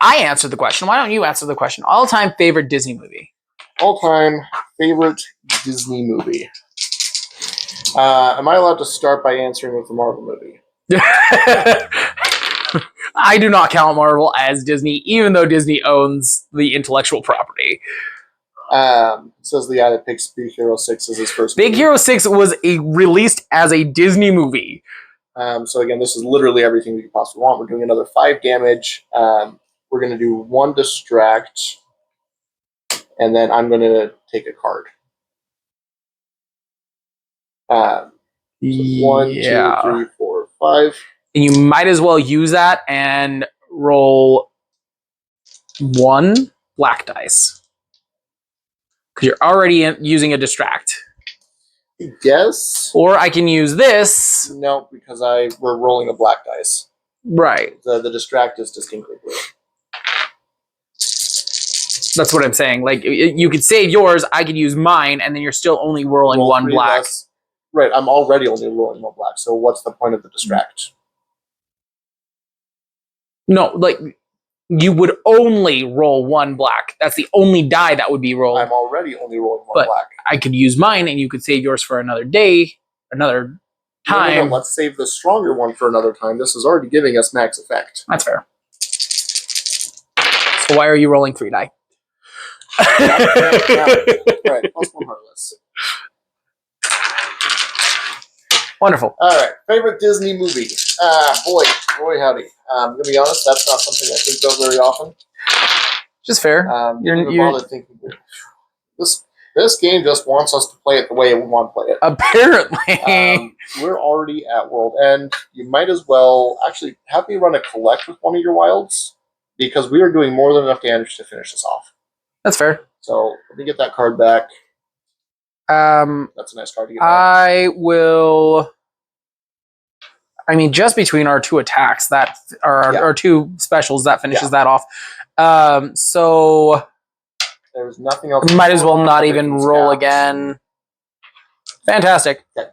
answered the question. Why don't you answer the question? All-time favorite Disney movie? All-time favorite Disney movie. Am I allowed to start by answering with the Marvel movie? I do not count Marvel as Disney, even though Disney owns the intellectual property. Says the guy that picks Big Hero 6 as his first movie. Big Hero 6 was released as a Disney movie. So again, this is literally everything we could possibly want. We're doing another 5 damage. We're going to do 1 distract, and then I'm going to take a card. 1, 2, 3, 4, 5. And you might as well use that and roll 1 black dice. Because you're already using a distract. Yes. Or I can use this. No, because we're rolling a black dice. Right. The distract is distinctly blue. That's what I'm saying. Like, you could save yours, I could use mine, and then you're still only rolling 1 black. Right, I'm already only rolling 1 black, so what's the point of the distract? No, like, you would only roll 1 black. That's the only die that would be rolled. I'm already only rolling 1 black. I could use mine, and you could save yours for another day, another time. No, let's save the stronger one for another time. This is already giving us max effect. That's fair. So why are you rolling 3 die? Right, plus 1 Heartless. Wonderful. All right, favorite Disney movie. Boy howdy. I'm gonna be honest, that's not something I think about very often. Just fair. You're thinking this game just wants us to play it the way we want to play it. Apparently, we're already at World End. You might as well actually have me run a collect with one of your wilds because we are doing more than enough damage to finish this off. That's fair. So let me get that card back. That's a nice card to get back. I will. I mean, just between our 2 attacks, that are our 2 specials, that finishes that off. So there's nothing else. Might as well not even roll again. Fantastic. Okay.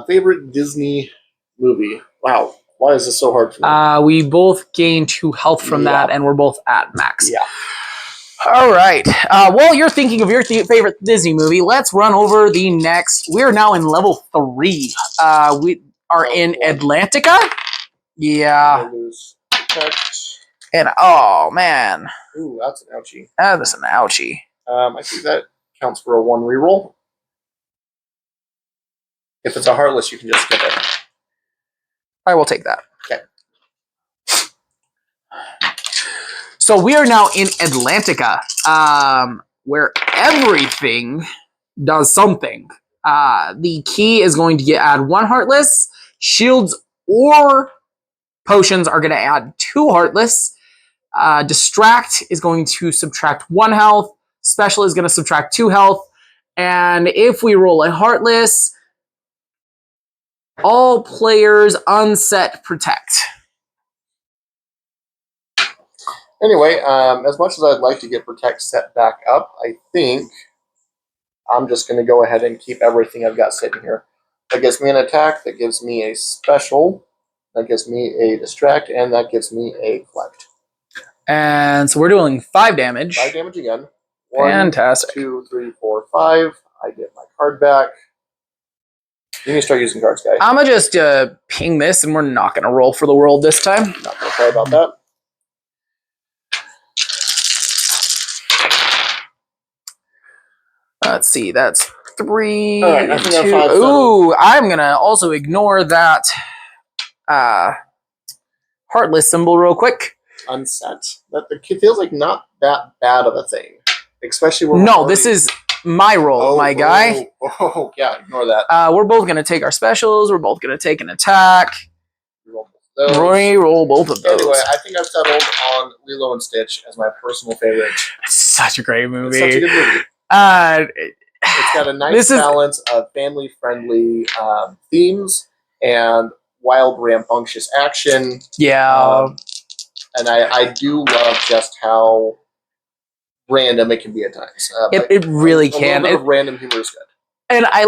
Favorite Disney movie. Wow. Why is this so hard for me? We both gain 2 health from that, and we're both at max. Yeah. All right. While you're thinking of your favorite Disney movie, let's run over the next. We are now in level 3. We are in Atlantica. Yeah. And oh man. Ooh, that's an ouchie. That's an ouchie. I think that counts for a 1 reroll. If it's a Heartless, you can just skip it. I will take that. Okay. So we are now in Atlantica, where everything does something. The key is going to add 1 Heartless. Shields or potions are going to add 2 Heartless. Distract is going to subtract 1 health. Special is going to subtract 2 health. And if we roll a Heartless, all players unset protect. Anyway, as much as I'd like to get Protect set back up, I think I'm just going to go ahead and keep everything I've got sitting here. That gives me an attack. That gives me a special. That gives me a distract, and that gives me a collect. And so we're doing 5 damage. 5 damage again. 1, Fantastic. 2, 3, 4, 5. I get my card back. You need to start using cards, guy. I'm going to just ping this, and we're not going to roll for the world this time. Not going to cry about that. Let's see, that's 3. All right, I think I'm 2. 5 Ooh, I'm going to also ignore that Heartless symbol real quick. Unset. It feels like not that bad of a thing. Especially when No, this is my roll, my guy. Oh, yeah, ignore that. We're both going to take our specials. We're both going to take an attack. Roll both of those. Anyway, I think I've settled on Lilo and Stitch as my personal favorite. It's such a great movie. It's such a good movie. It's got a nice balance of family-friendly themes and wild, rambunctious action. Yeah. And I do love just how random it can be at times. It really can. A little bit of random humor is good. And I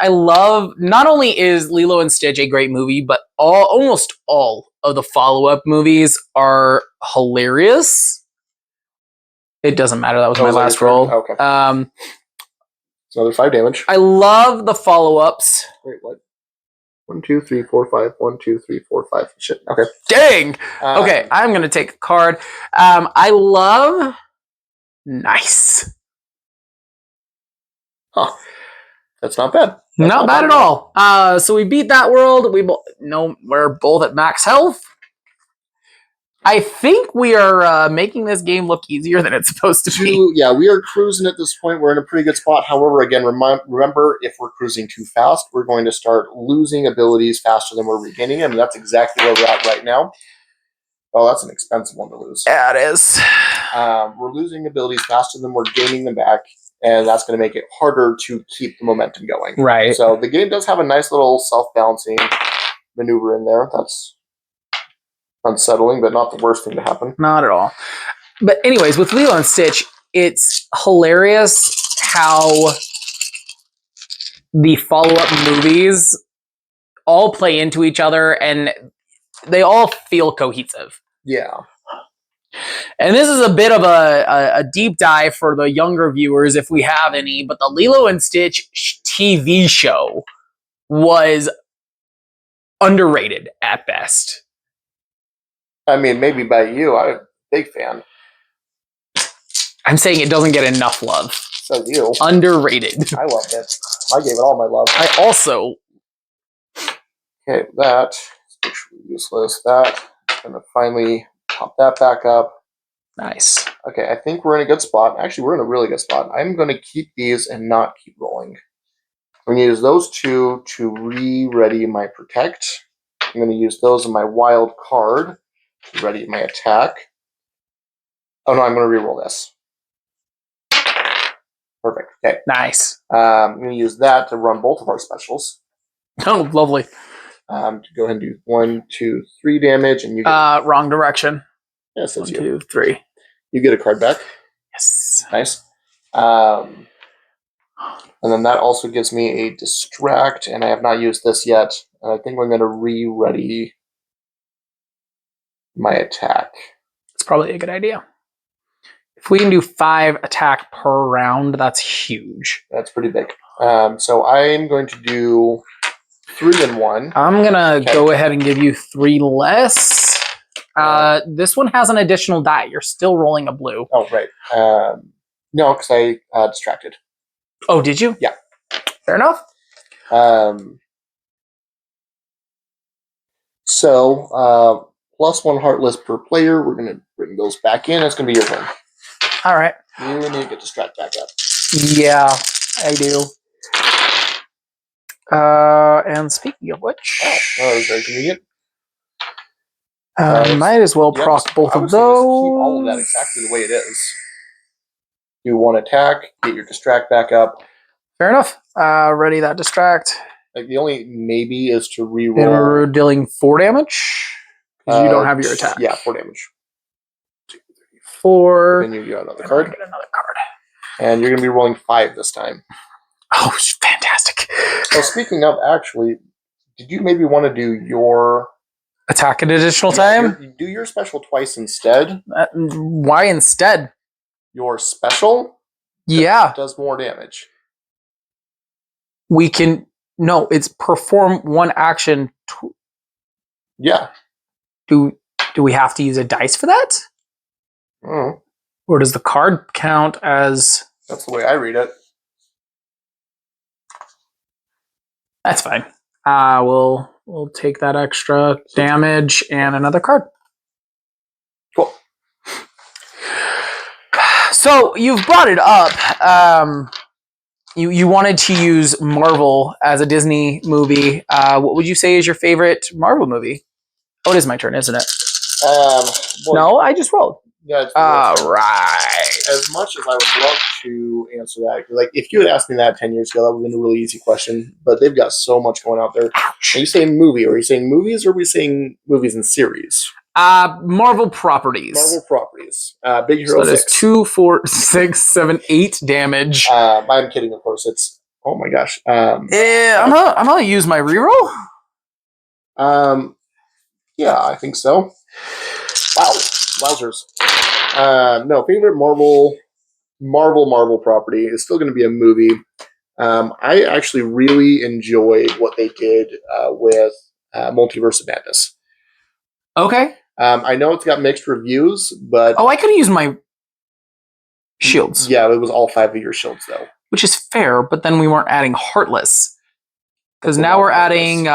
love, not only is Lilo and Stitch a great movie, but almost all of the follow-up movies are hilarious. It doesn't matter. That was my last roll. Okay. It's another 5 damage. I love the follow-ups. Wait, what? 1, 2, 3, 4, 5. 1, 2, 3, 4, 5. Shit. Okay. Dang. Okay, I'm going to take a card. I love... Nice. Huh. That's not bad. Not bad at all. So we beat that world. We're both at max health. I think we are making this game look easier than it's supposed to be. Yeah, we are cruising at this point. We're in a pretty good spot. However, again, remember, if we're cruising too fast, we're going to start losing abilities faster than we're regaining them. And that's exactly where we're at right now. Oh, that's an expensive one to lose. Yeah, it is. We're losing abilities faster than we're gaining them back. And that's going to make it harder to keep the momentum going. Right. So the game does have a nice little self-balancing maneuver in there. That's unsettling, but not the worst thing to happen. Not at all. But anyways, with Lilo and Stitch, it's hilarious how the follow-up movies all play into each other and they all feel cohesive. Yeah. And this is a bit of a deep dive for the younger viewers, if we have any, but the Lilo and Stitch TV show was underrated at best. I mean, maybe by you. I'm a big fan. I'm saying it doesn't get enough love. So do you. Underrated. I loved it. I gave it all my love. I also... Okay, that is useless. That. I'm going to finally pop that back up. Nice. Okay, I think we're in a good spot. Actually, we're in a really good spot. I'm going to keep these and not keep rolling. I'm going to use those two to re-ready my protect. I'm going to use those in my wild card to ready my attack. Oh no, I'm going to re-roll this. Perfect. Okay. Nice. I'm going to use that to run both of our specials. Oh, lovely. To go ahead and do 1, 2, 3 damage, and you get wrong direction. Yes, that's 1, you. 2, 3. You get a card back. Yes. Nice. And then that also gives me a distract, and I have not used this yet. And I think I'm going to re-ready my attack. It's probably a good idea. If we can do 5 attack per round, that's huge. That's pretty big. So I'm going to do 3 and 1. I'm going to go ahead and give you 3 less. This one has an additional die. You're still rolling a blue. Oh, right. No, because I distracted. Oh, did you? Yeah. Fair enough. So, plus 1 Heartless per player. We're going to bring those back in. It's going to be your turn. All right. You need to get distract back up. Yeah, I do. And speaking of which... Oh, that was very convenient. Might as well proc both of those. Just keep all of that exactly the way it is. Do 1 attack, get your distract back up. Fair enough. Ready that distract. Like the only maybe is to reroll. And we're dealing 4 damage because you don't have your attack. Yeah, 4 damage. 2, 3, 4. Then you get another card. Get another card. And you're going to be rolling 5 this time. Oh, fantastic! So speaking of, actually, did you maybe want to do your Attack an additional time? You do your special twice instead. Why instead? Your special Yeah. does more damage. We can... No, it's perform one action. Yeah. Do we have to use a dice for that? Mm. Or does the card count as... That's the way I read it. That's fine. We'll take that extra damage and another card. Cool. So you've brought it up. You wanted to use Marvel as a Disney movie. What would you say is your favorite Marvel movie? Oh, it is my turn, isn't it? No, I just rolled. Yeah. All right. As much as I would love to answer that, like if you had asked me that 10 years ago, that would have been a really easy question. But they've got so much going out there. Are you saying movie? Are you saying movies? Or are we saying movies and series? Marvel properties. Marvel properties. Big Hero So that is 6. 2, 4, 6, 7, 8 damage. I'm kidding, of course. It's oh my gosh. I'm gonna use my reroll. Yeah, I think so. Wow, wowzers. No, favorite Marvel property is still going to be a movie. I actually really enjoyed what they did with Multiverse of Madness. Okay. I know it's got mixed reviews, but I could have used my shields. Yeah, it was all 5 of your shields though, which is fair. But then we weren't adding Heartless because now we're adding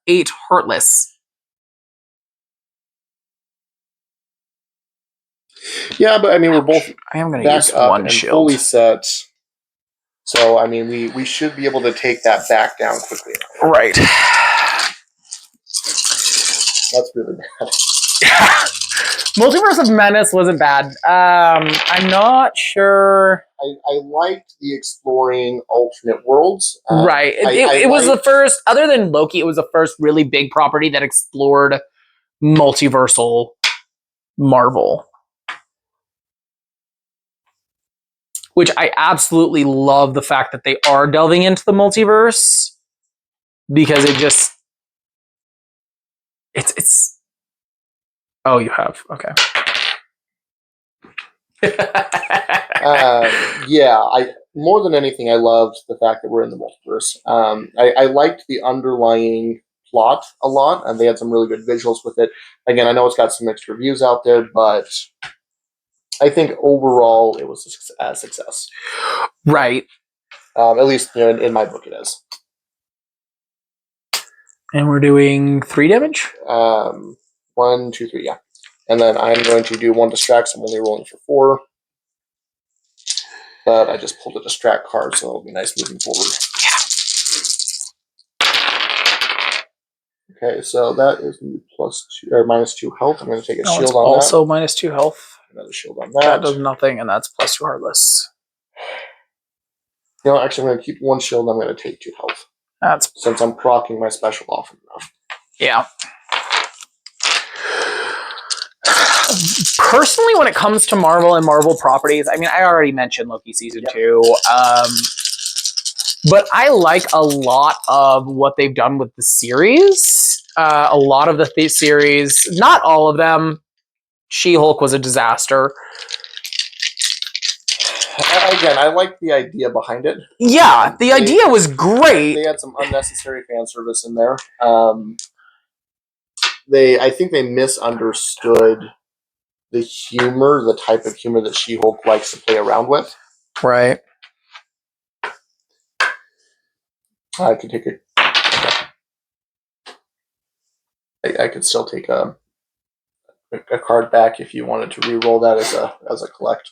8 Heartless. Yeah, but I mean, we're both I am going to use one shield. Fully set. So, I mean, we should be able to take that back down quickly enough. Right. That's really bad. Multiverse of Madness wasn't bad. I'm not sure. I liked the exploring alternate worlds. Right. It was the first, other than Loki, it was the first really big property that explored multiversal Marvel. Which I absolutely love the fact that they are delving into the multiverse. Because it just... It's... Oh, you have. Okay. Yeah, more than anything, I loved the fact that we're in the multiverse. I liked the underlying plot a lot, and they had some really good visuals with it. Again, I know it's got some mixed reviews out there, but I think overall it was a success. Right. At least in my book it is. And we're doing 3 damage? 1, 2, 3, yeah. And then I'm going to do 1 distract, so I'm only rolling for 4. But I just pulled a distract card, so it'll be nice moving forward. Yeah. Okay, so that is +2 or -2 health. I'm going to take a shield on that. Also -2 health. Another shield on that. That does nothing, and that's +2 Heartless. You know, actually, I'm going to keep 1 shield. And I'm going to take 2 health. That's since I'm proccing my special often enough. Yeah. Personally, when it comes to Marvel and Marvel properties, I mean, I already mentioned Loki season 2, but I like a lot of what they've done with the series. A lot of the series, not all of them. She-Hulk was a disaster. Again, I like the idea behind it. Yeah, the idea was great. They had some unnecessary fan service in there. I think they misunderstood the humor, the type of humor that She-Hulk likes to play around with. Right. I could take it. I could still take a card back if you wanted to re-roll that as a collect.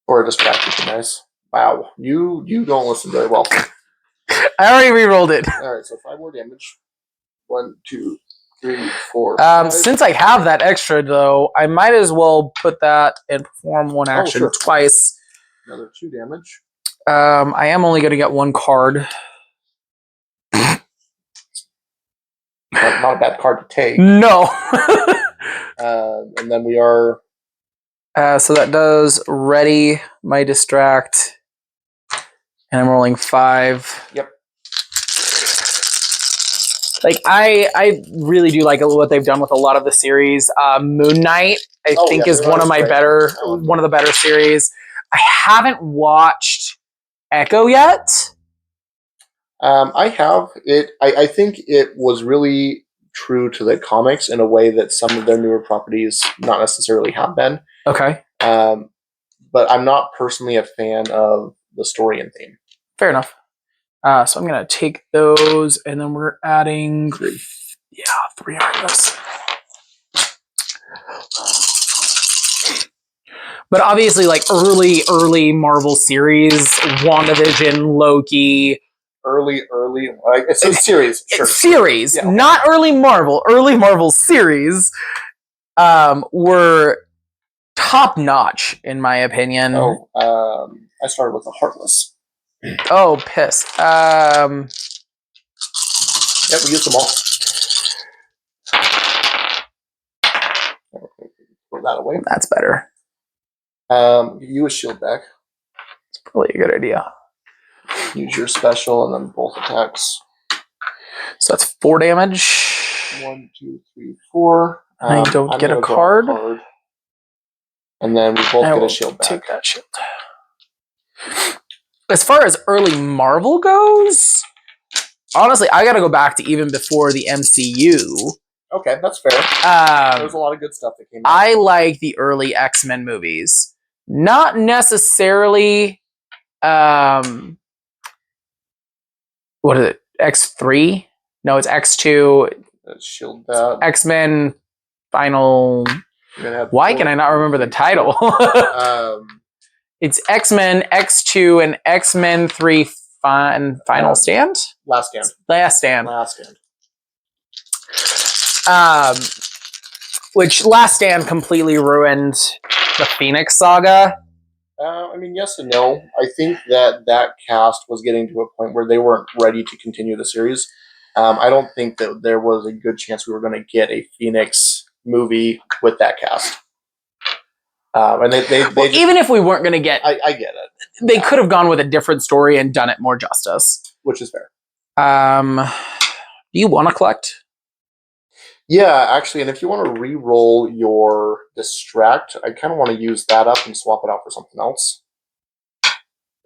Or a distract would be nice. Wow, you don't listen very well. I already re-rolled it. Alright, so 5 more damage. 1, 2, 3, 4, 5. Since I have that extra, though, I might as well put that and perform 1 action twice. Another 2 damage. I am only going to get 1 card. Not a bad card to take. No. And then we are... so that does ready my distract. And I'm rolling 5. Yep. Like I really do like what they've done with a lot of the series. Moon Knight, I think, is one of my one of the better series. I haven't watched Echo yet. I have it. I think it was really true to the comics in a way that some of their newer properties not necessarily have been. Okay. But I'm not personally a fan of the story and theme. Fair enough. So I'm gonna take those, and then we're adding 3. Yeah, 3 Heartless. But obviously, like early Marvel series, WandaVision, Loki. Early, like it's a series. Sure. Series, yeah, okay. Not early Marvel. Early Marvel series were top notch, in my opinion. Oh, I started with the Heartless. Oh, piss. Yep, we used them all. Throw that away. That's better. You a shield back. It's probably a good idea. Use your special and then both attacks. So that's 4 damage. 1, 2, 3, 4. I don't get a card. And then we both get a shield back. Take that shield. As far as early Marvel goes, honestly, I gotta go back to even before the MCU. Okay, that's fair. There's a lot of good stuff that came out. I like the early X-Men movies. Not necessarily what is it? X3? No, it's X2. Shield that. X-Men Final. Why can I not remember the title? It's X-Men X2 and X-Men 3 Final Stand? Last Stand. Last Stand. Last Stand. Which Last Stand completely ruined the Phoenix saga. I mean, yes and no. I think that cast was getting to a point where they weren't ready to continue the series. I don't think that there was a good chance we were going to get a Phoenix movie with that cast. And they just, even if we weren't going to get, I get it. They could have gone with a different story and done it more justice, which is fair. Do you want to collect? Yeah, actually, and if you want to re-roll your distract, I kind of want to use that up and swap it out for something else.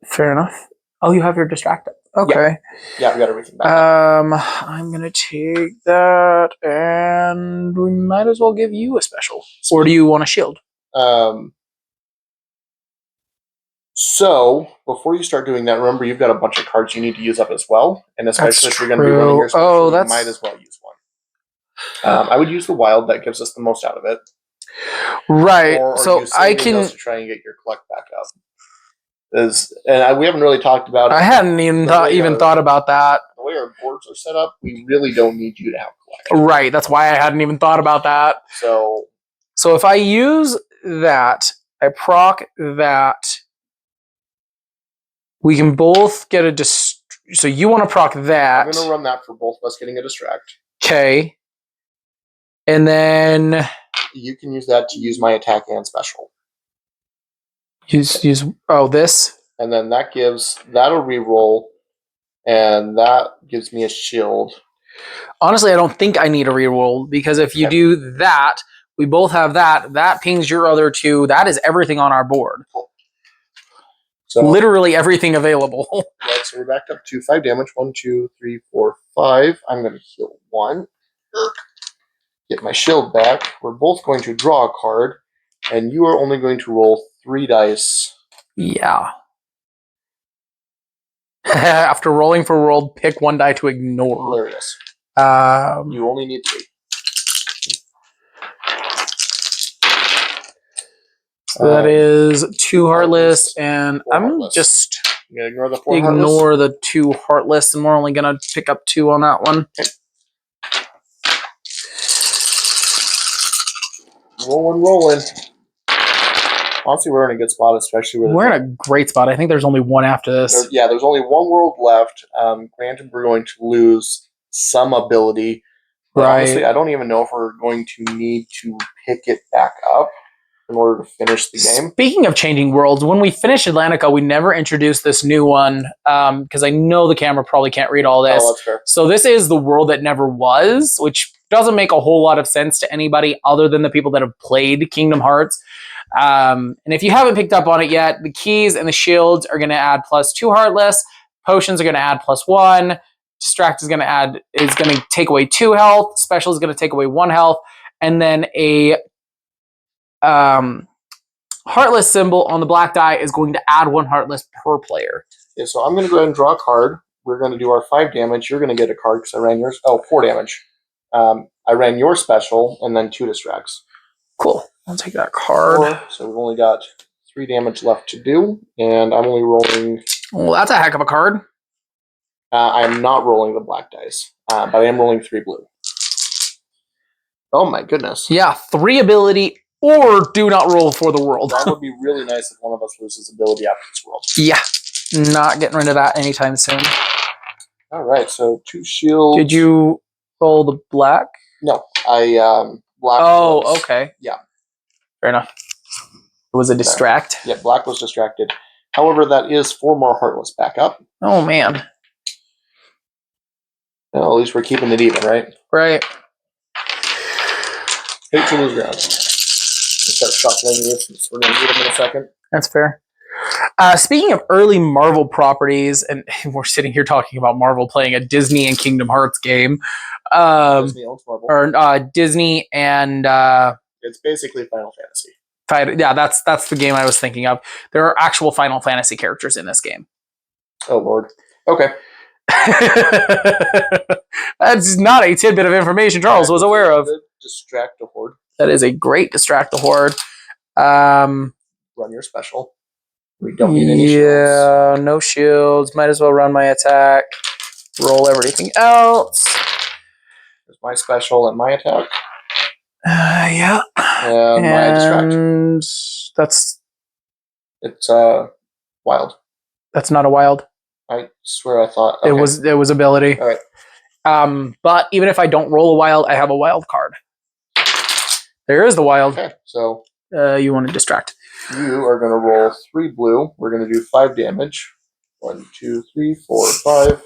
Fair enough. Oh, you have your distract up. Okay. Yeah, we got everything back. I'm gonna take that, and we might as well give you a special. Or do you want a shield? So before you start doing that, remember you've got a bunch of cards you need to use up as well, and especially if you're going to be running your special, you might as well use one. I would use the wild; that gives us the most out of it. Right. Or so I can to try and get your collect back up. We haven't really talked about it. I hadn't even thought about that. The way our boards are set up, we really don't need you to have collect. Right. That's why I hadn't even thought about that. So if I use that, I proc that. We can both get a so you want to proc that. I'm going to run that for both of us getting a distract. Okay. And then you can use that to use my attack and special. Use this? And then that'll re-roll, and that gives me a shield. Honestly, I don't think I need a re-roll, because if you do that, we both have that. That pings your other 2. That is everything on our board. Cool. So literally everything available. Right, so we're back up to 5 damage. 1, 2, 3, 4, 5. I'm going to heal 1. Get my shield back. We're both going to draw a card, and you are only going to roll 3 dice. Yeah. After rolling for world, pick 1 die to ignore. Hilarious. You only need 3. So that is 2 Heartless, and I'm Heartless. Just you ignore the 4 Heartless? the 2 Heartless, and we're only going to pick up 2 on that one. Okay. Rolling. Honestly, we're in a good spot, especially with... We're in a great spot. I think there's only 1 after this. There's only 1 world left. Granted, we're going to lose some ability. But honestly, I don't even know if we're going to need to pick it back up. in order to finish the game. Speaking of changing worlds, when we finished Atlantica, we never introduced this new one because I know the camera probably can't read all this. Oh, that's fair. So this is the world that never was, which doesn't make a whole lot of sense to anybody other than the people that have played Kingdom Hearts. And if you haven't picked up on it yet, the keys and the shields are going to add +2 Heartless. Potions are going to add +1. Distract is going to take away 2 health. Special is going to take away 1 health. And then a Heartless symbol on the black die is going to add 1 Heartless per player. Yeah, so I'm going to go ahead and draw a card. We're going to do our 5 damage. You're going to get a card because I ran yours. Oh, 4 damage. I ran your special and then 2 distracts. Cool. I'll take that card. So we've only got 3 damage left to do, and I'm only rolling. Well, that's a heck of a card. I'm not rolling the black dice, but I am rolling 3 blue. Oh my goodness. Yeah, 3 ability or do not roll for the world. That would be really nice if one of us loses ability after this world. Yeah, not getting rid of that anytime soon. All right, so 2 shields. Did you roll the black? No, I black. Oh, was, okay. Yeah. Fair enough. It was a distract. Yeah, black was distracted. However, that is 4 more Heartless back up. Oh, man. Well, at least we're keeping it even, right? Right. Hate to lose ground. Start shuffling this. We're going to need them in a second. That's fair. Speaking of early Marvel properties, and we're sitting here talking about Marvel playing a Disney and Kingdom Hearts game. Disney owns Marvel. Or Disney and... it's basically Final Fantasy. Yeah, that's the game I was thinking of. There are actual Final Fantasy characters in this game. Oh, Lord. Okay. That's not a tidbit of information Charles was aware of. Distract the Horde. That is a great distract the Horde. Run your special. We don't need any shields. Yeah, no shields. Might as well run my attack. Roll everything else. There's my special and my attack. Yeah. And my distract. It's wild. That's not a wild. I swear I thought okay. It was ability. All right. But even if I don't roll a wild, I have a wild card. There is the wild. Okay, so you want to distract. You are going to roll 3 blue. We're going to do 5 damage. 1, 2, 3, 4, 5,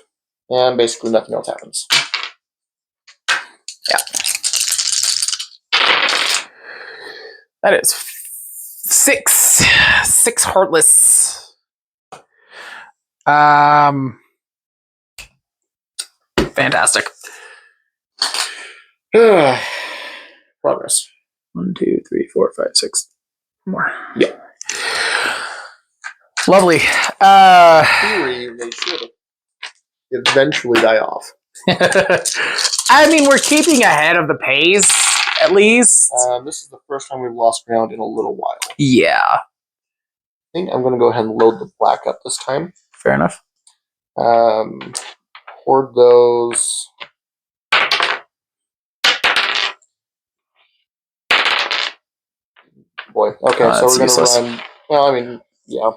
and basically nothing else happens. Yeah. That is 6 Heartless. Fantastic. Progress. 1, 2, 3, 4, 5, 6 more. Yeah. Lovely. Theory, they should eventually die off. I mean, we're keeping ahead of the pace, at least. This is the first time we've lost ground in a little while. Yeah. I think I'm going to go ahead and load the black up this time. Fair enough. Hoard those. Boy. Okay, so we're going to run... Well, I mean, yeah.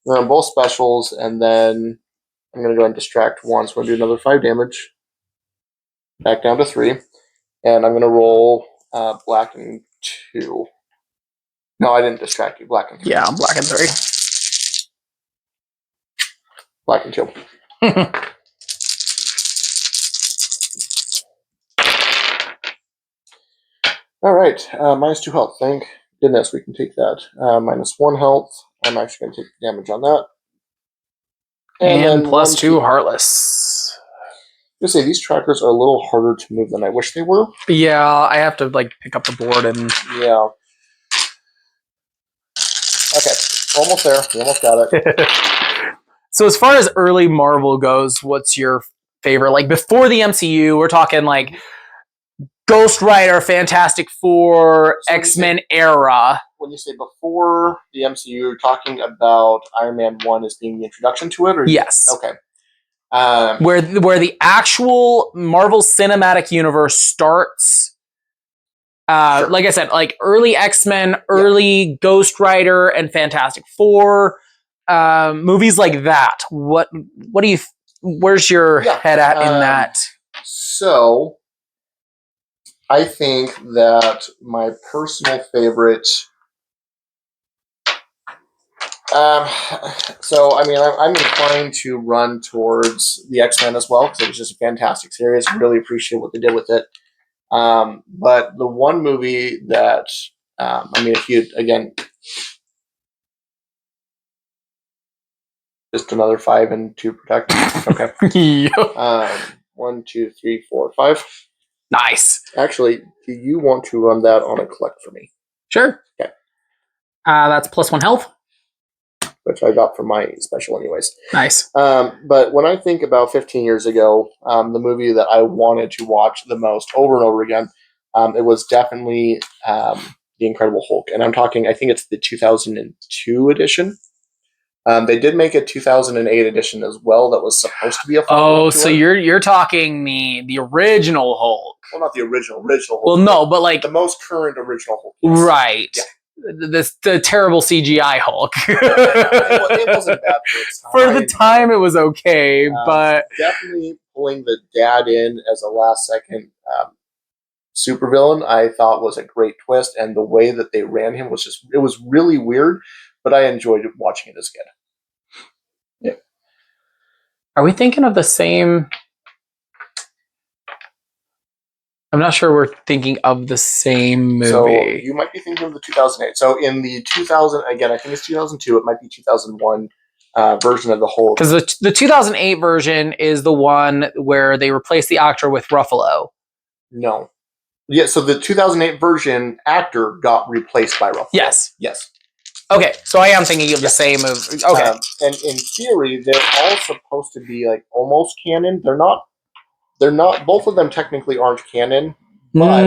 We're on both specials, and then I'm going to go and distract 1, so we're going to do another 5 damage. Back down to 3. And I'm going to roll black and 2. No, I didn't distract you. Black and 3. Yeah, black and 3. Black and 2. All right, -2 health. Thank goodness we can take that. -1 health. I'm actually going to take damage on that. And then +2 Heartless. I'm going to say these trackers are a little harder to move than I wish they were. Yeah, I have to like pick up the board and... Yeah. Okay, almost there. We almost got it. So as far as early Marvel goes, what's your favorite? Like before the MCU, we're talking like Ghost Rider, Fantastic Four, so X-Men era. When you say before the MCU, you're talking about Iron Man 1 as being the introduction to it? Or yes. Okay. Where the actual Marvel Cinematic Universe starts. Sure. Like I said, like early X-Men, early Ghost Rider, and Fantastic Four. Movies like that. What do you... Where's your head at in that? So... I think that my personal favorite Um, so, I mean, I'm inclined to run towards the X-Men as well because it was just a fantastic series. Really appreciate what they did with it. But the one movie that, I mean, if you, again, just another 5 and 2 protect. Okay. Yep. 1, 2, 3, 4, 5. Nice. Actually, do you want to run that on a collect for me? Sure. Okay. That's +1 health. Which I got from my special anyways. Nice. But when I think about 15 years ago, the movie that I wanted to watch the most over and over again, it was definitely The Incredible Hulk. And I'm talking, I think it's the 2002 edition. They did make a 2008 edition as well that was supposed to be a follow-up. Oh, so you're talking the original Hulk. Well, not the original Hulk. Well, no, but like the most current original Hulk. Yes. Right. Yeah. The terrible CGI Hulk. It wasn't bad for its time. For the time, it was okay, but definitely pulling the dad in as a last second supervillain, I thought was a great twist, and the way that they ran him was it was really weird, but I enjoyed watching it as a kid. Yeah. Are we thinking of the same? I'm not sure we're thinking of the same movie. So you might be thinking of the 2008. So in the 2000, again, I think it's 2002. It might be 2001 version of the Hulk. Because the 2008 version is the one where they replace the actor with Ruffalo. No. Yeah, so the 2008 version actor got replaced by Ruffalo. Yes. Yes. Okay, so I am thinking of the same movie. Okay. And in theory, they're all supposed to be like almost canon. They're not. Both of them technically aren't canon. But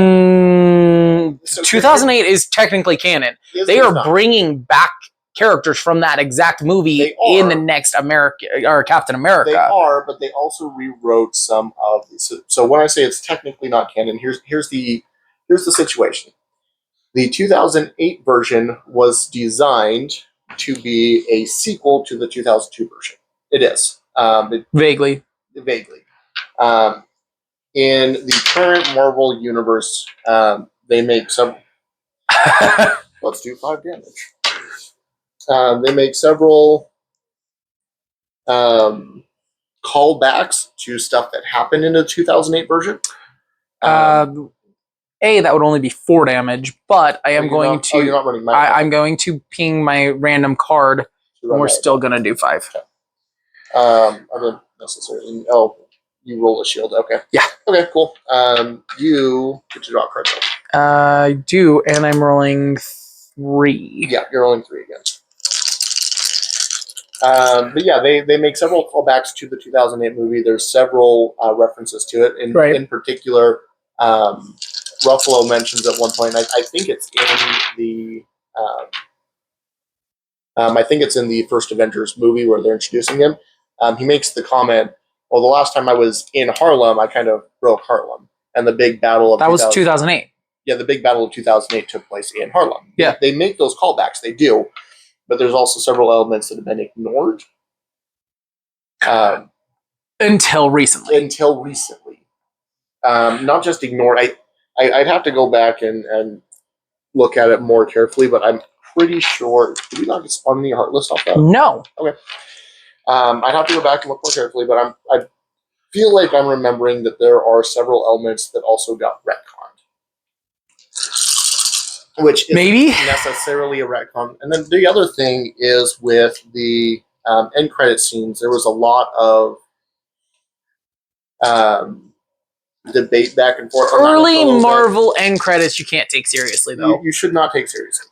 2008 is technically canon. They are bringing back characters from that exact movie in the next Captain America. They are, but they also rewrote some of these. So when I say it's technically not canon, here's the situation. The 2008 version was designed to be a sequel to the 2002 version. It is. Vaguely. In the current Marvel universe, they make some. Let's do 5 damage. They make several callbacks to stuff that happened in the 2008 version. That would only be 4 damage, but I am going to. You're not running I'm going to ping my random card, and we're still going to do 5. Okay. I don't necessarily. Oh, you roll a shield. Okay. Yeah. Okay, cool. You get to draw cards. I do, and I'm rolling 3. Yeah, you're rolling 3 again. But yeah, they make several callbacks to the 2008 movie. There's several references to it. In particular, Ruffalo mentions at one point. I think it's in the. I think it's in the first Avengers movie where they're introducing him. He makes the comment, well, the last time I was in Harlem, I kind of broke Harlem. And the big battle of... That was 2008. Yeah, the big battle of 2008 took place in Harlem. Yeah. They make those callbacks, they do. But there's also several elements that have been ignored. Until recently. Not just ignored. I'd have to go back and look at it more carefully, but I'm pretty sure... Did we not get spun the Heartless off that? No. Okay. I'd have to go back and look more carefully, but I feel like I'm remembering that there are several elements that also got retconned. Which isn't maybe necessarily a retcon. And then the other thing is with the end credit scenes, there was a lot of debate back and forth. Early Marvel end credits you can't take seriously, though. You should not take seriously.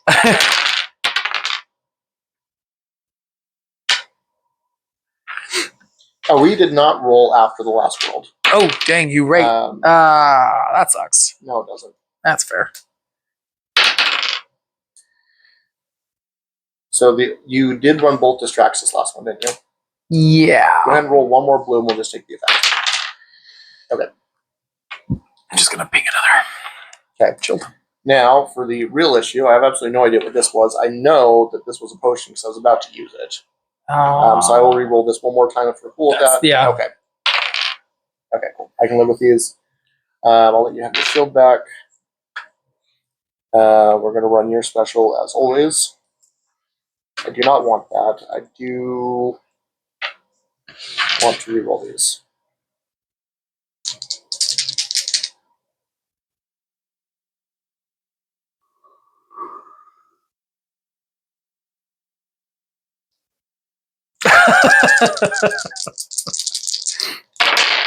Oh, we did not roll after the last world. Oh, dang, you right. That sucks. No, it doesn't. That's fair. So you did run both distracts this last one, didn't you? Yeah. Go ahead and roll one more blue and we'll just take the effect. Okay. I'm just going to ping another. Okay, chilled. Now, for the real issue, I have absolutely no idea what this was. I know that this was a potion because I was about to use it. So I will re-roll this one more time if you're cool with that. Yeah. Okay. Okay, cool. I can live with these. I'll let you have your shield back. We're going to run your special as always. I do not want that. I do want to reroll these.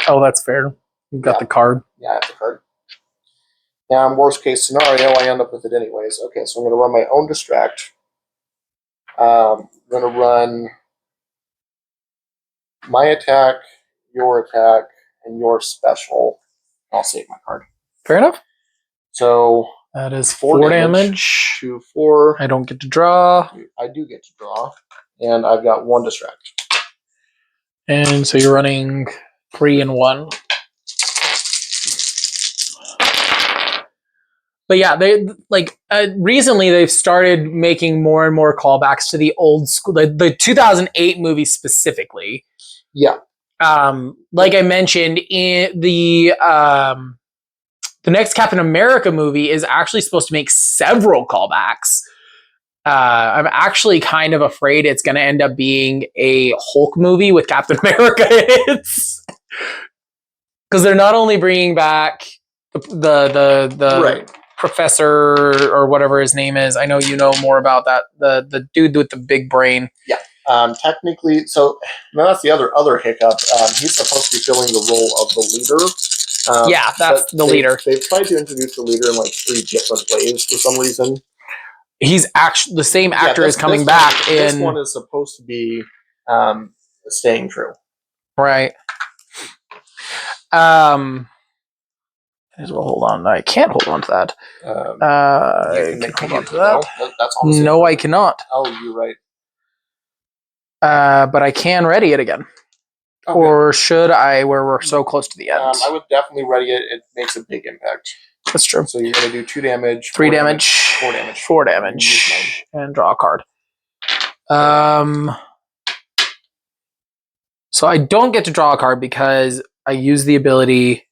Oh, that's fair. You've got the card. Yeah, I have the card. Now, worst case scenario, I end up with it anyways. Okay, so I'm going to run my own distract. I'm going to run my attack, your attack, and your special. I'll save my card. Fair enough. So that is 4 damage. 2, 4. I don't get to draw. I do get to draw. And I've got 1 distract. And so you're running 3 and 1. But yeah, they recently they've started making more and more callbacks to the old school, the 2008 movie specifically. Yeah. Like I mentioned, in the next Captain America movie is actually supposed to make several callbacks. I'm actually kind of afraid it's going to end up being a Hulk movie with Captain America in it, because they're not only bringing back the right. Professor or whatever his name is. I know you know more about that. The dude with the big brain. Yeah. Technically, so now that's the other hiccup. He's supposed to be filling the role of the leader. Yeah, that's the leader. They've tried to introduce the leader in like 3 different ways for some reason. He's actually the same actor is coming back. This one is supposed to be staying true. Right. Well, hold on. I can't hold on to that. I can hold on to that. That's no, I cannot. Oh, you're right. But I can ready it again. Okay. Or should I, where we're so close to the end? I would definitely ready it. It makes a big impact. That's true. So you're going to do 2 damage, 3 damage, 4 damage. 4 damage, and draw a card. So I don't get to draw a card because I use the ability.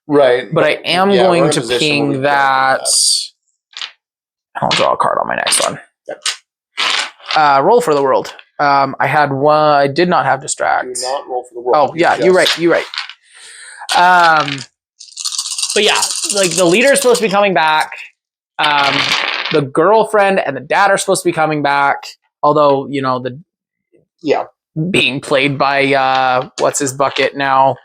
Right. But I am going to ping that. I'll draw a card on my next one. Yep. Roll for the world. I had one. I did not have distract. Do not roll for the world. Oh, yeah, you're right. You're right. But yeah, like the leader is supposed to be coming back. The girlfriend and the dad are supposed to be coming back. Although, you know, being played by what's his bucket now?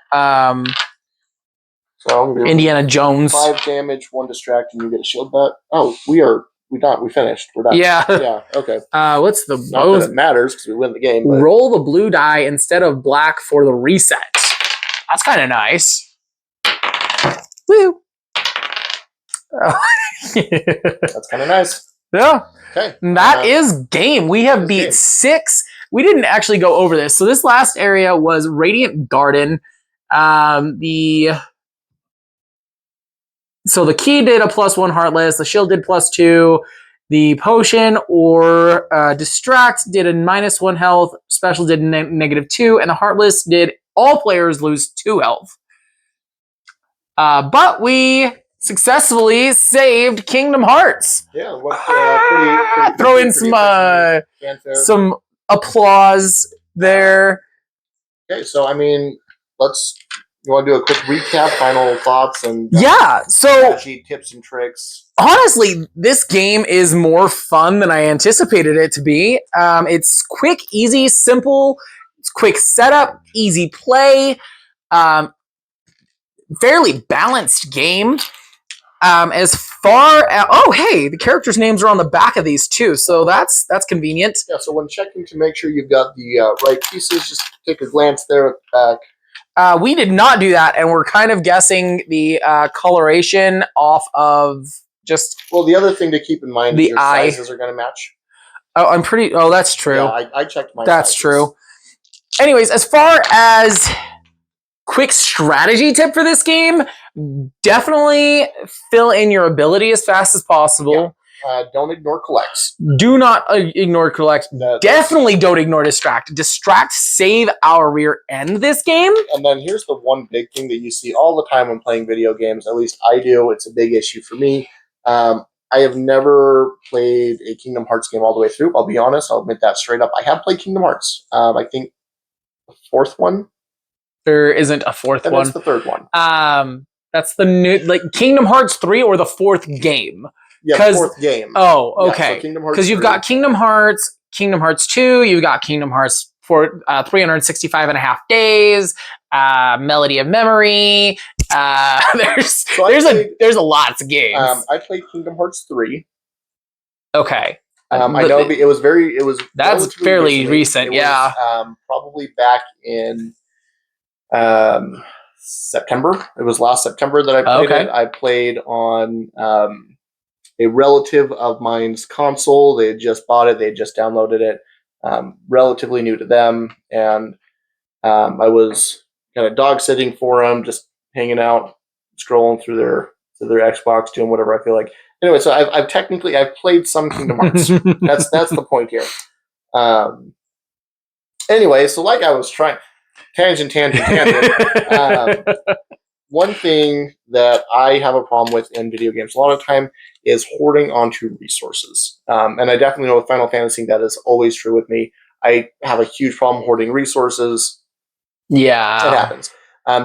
So Indiana Jones. 5 damage, 1 distract, and you get a shield back. Oh, we finished. We're done. Yeah. Yeah. Okay. What's the Not that it matters because we win the game. But. Roll the blue die instead of black for the reset. That's kind of nice. Woo. Oh. That's kind of nice. Yeah. Okay. That is game. We have beat 6. We didn't actually go over this. So this last area was Radiant Garden. So the key did a +1 Heartless. The shield did +2. The potion or distract did a -1 health. Special did -2. And the Heartless did all players lose 2 health. But we successfully saved Kingdom Hearts. Yeah, pretty throw in some applause there. Okay, so I mean, you want to do a quick recap, final thoughts, and so tips and tricks. Honestly, this game is more fun than I anticipated it to be. It's quick, easy, simple. It's quick setup, easy play. Fairly balanced game. As far as hey, the characters' names are on the back of these too, so that's convenient. Yeah. So when checking to make sure you've got the right pieces, just take a glance there at the back. We did not do that, and we're kind of guessing the coloration off of just. Well, the other thing to keep in mind is your sizes are going to match. Oh, that's true. Yeah, I checked my. That's sizes. True. Anyways, as far as quick strategy tip for this game, definitely fill in your ability as fast as possible. Yeah. Don't ignore collects. Do not ignore collect. Definitely don't ignore distract. Distract save our rear end this game. And then here's the one big thing that you see all the time when playing video games. At least I do. It's a big issue for me. I have never played a Kingdom Hearts game all the way through. I'll be honest. I'll admit that straight up. I have played Kingdom Hearts. I think the fourth one. There isn't a fourth And one. that's the third one. That's the new, like, Kingdom Hearts 3 or the fourth game? Yeah, the fourth game. Oh, Yeah, okay. so Kingdom Hearts Because you've 3. got Kingdom Hearts 2, you've got Kingdom Hearts for 365 and a half days, Melody of Memory. There's a lot of games. I played Kingdom Hearts 3. Okay. I know it was that's fairly recent. It was, probably back in September. It was last September that I played it. I played on a relative of mine's console. They had just bought it. They had just downloaded it. Relatively new to them, and I was kind of dog sitting for them, just hanging out, scrolling through their Xbox, doing whatever I feel like. Anyway, so I've played some Kingdom Hearts. That's the point here. Anyway, so like I was trying, tangent. One thing that I have a problem with in video games a lot of time is hoarding onto resources. And I definitely know with Final Fantasy that is always true with me. I have a huge problem hoarding resources. Yeah. It happens.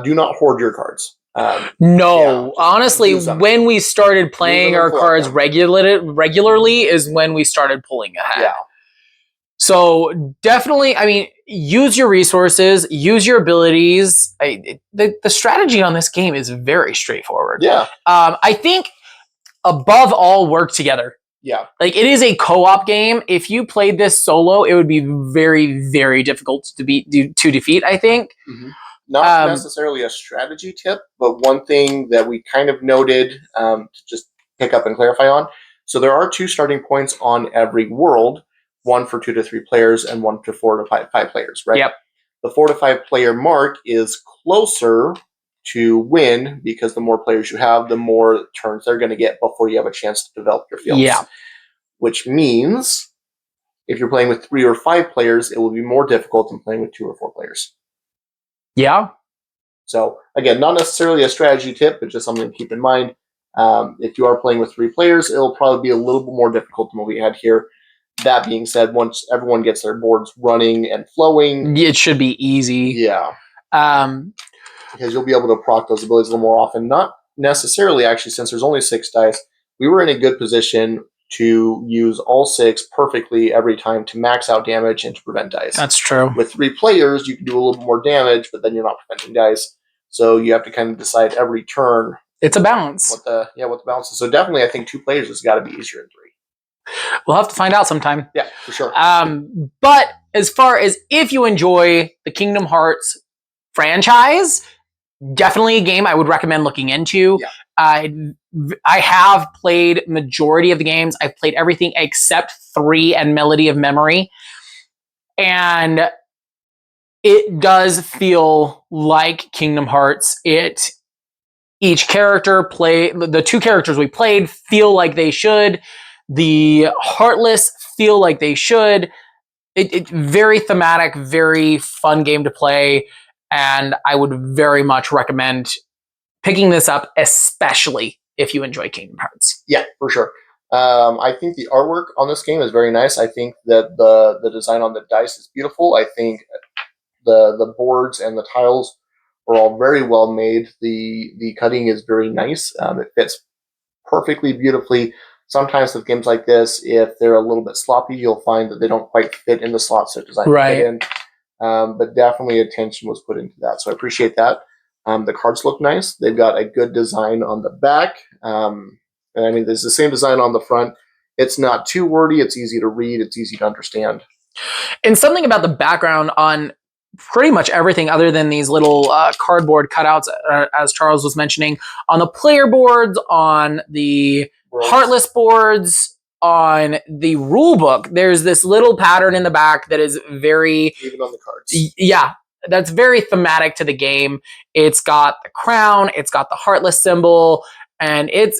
Do not hoard your cards. No, honestly, when we started playing our cards regularly is when we started pulling ahead. Yeah. So definitely, I mean, use your resources, use your abilities. The strategy on this game is very straightforward. Yeah. I think above all, work together. Yeah. Like, it is a co-op game. If you played this solo, it would be very, very difficult to defeat, I think. Mm-hmm. Not necessarily a strategy tip, but one thing that we kind of noted to just pick up and clarify on. So there are 2 starting points on every world, one for 2 to 3 players and one to 4 to 5 players, right? Yep. The 4 to 5 player mark is closer to win because the more players you have, the more turns they're going to get before you have a chance to develop your fields. Yeah. Which means if you're playing with 3 or 5 players, it will be more difficult than playing with 2 or 4 players. Yeah. So again, not necessarily a strategy tip, but just something to keep in mind. If you are playing with 3 players, it'll probably be a little bit more difficult than what we had here. That being said, once everyone gets their boards running and flowing, it should be easy. Yeah. Because you'll be able to proc those abilities a little more often. Not necessarily, actually, since there's only 6 dice, we were in a good position to use all 6 perfectly every time to max out damage and to prevent dice. That's true. With 3 players, you can do a little more damage, but then you're not preventing dice. So you have to kind of decide every turn. It's a balance. What the balance is. So definitely, I think 2 players has got to be easier than 3. We'll have to find out sometime. Yeah, for sure. But as far as if you enjoy the Kingdom Hearts franchise, definitely a game I would recommend looking into. Yeah. I have played majority of the games. I've played everything except 3 and Melody of Memory. And it does feel like Kingdom Hearts. Each character the 2 characters we played feel like they should. The Heartless feel like they should. It's very thematic, very fun game to play. And I would very much recommend picking this up, especially if you enjoy Kingdom Hearts. Yeah, for sure. I think the artwork on this game is very nice. I think that the design on the dice is beautiful. I think the boards and the tiles are all very well made. The cutting is very nice. It fits perfectly, beautifully. Sometimes with games like this, if they're a little bit sloppy, you'll find that they don't quite fit in the slots they're designed to fit in. But definitely attention was put into that. So I appreciate that. The cards look nice. They've got a good design on the back. And I mean, there's the same design on the front. It's not too wordy. It's easy to read. It's easy to understand. And something about the background on pretty much everything other than these little cardboard cutouts, as Charles was mentioning, on the player boards, on the Heartless boards, on the rule book, there's this little pattern in the back that is very... Even on the cards. Yeah, that's very thematic to the game. It's got the crown, it's got the Heartless symbol, and it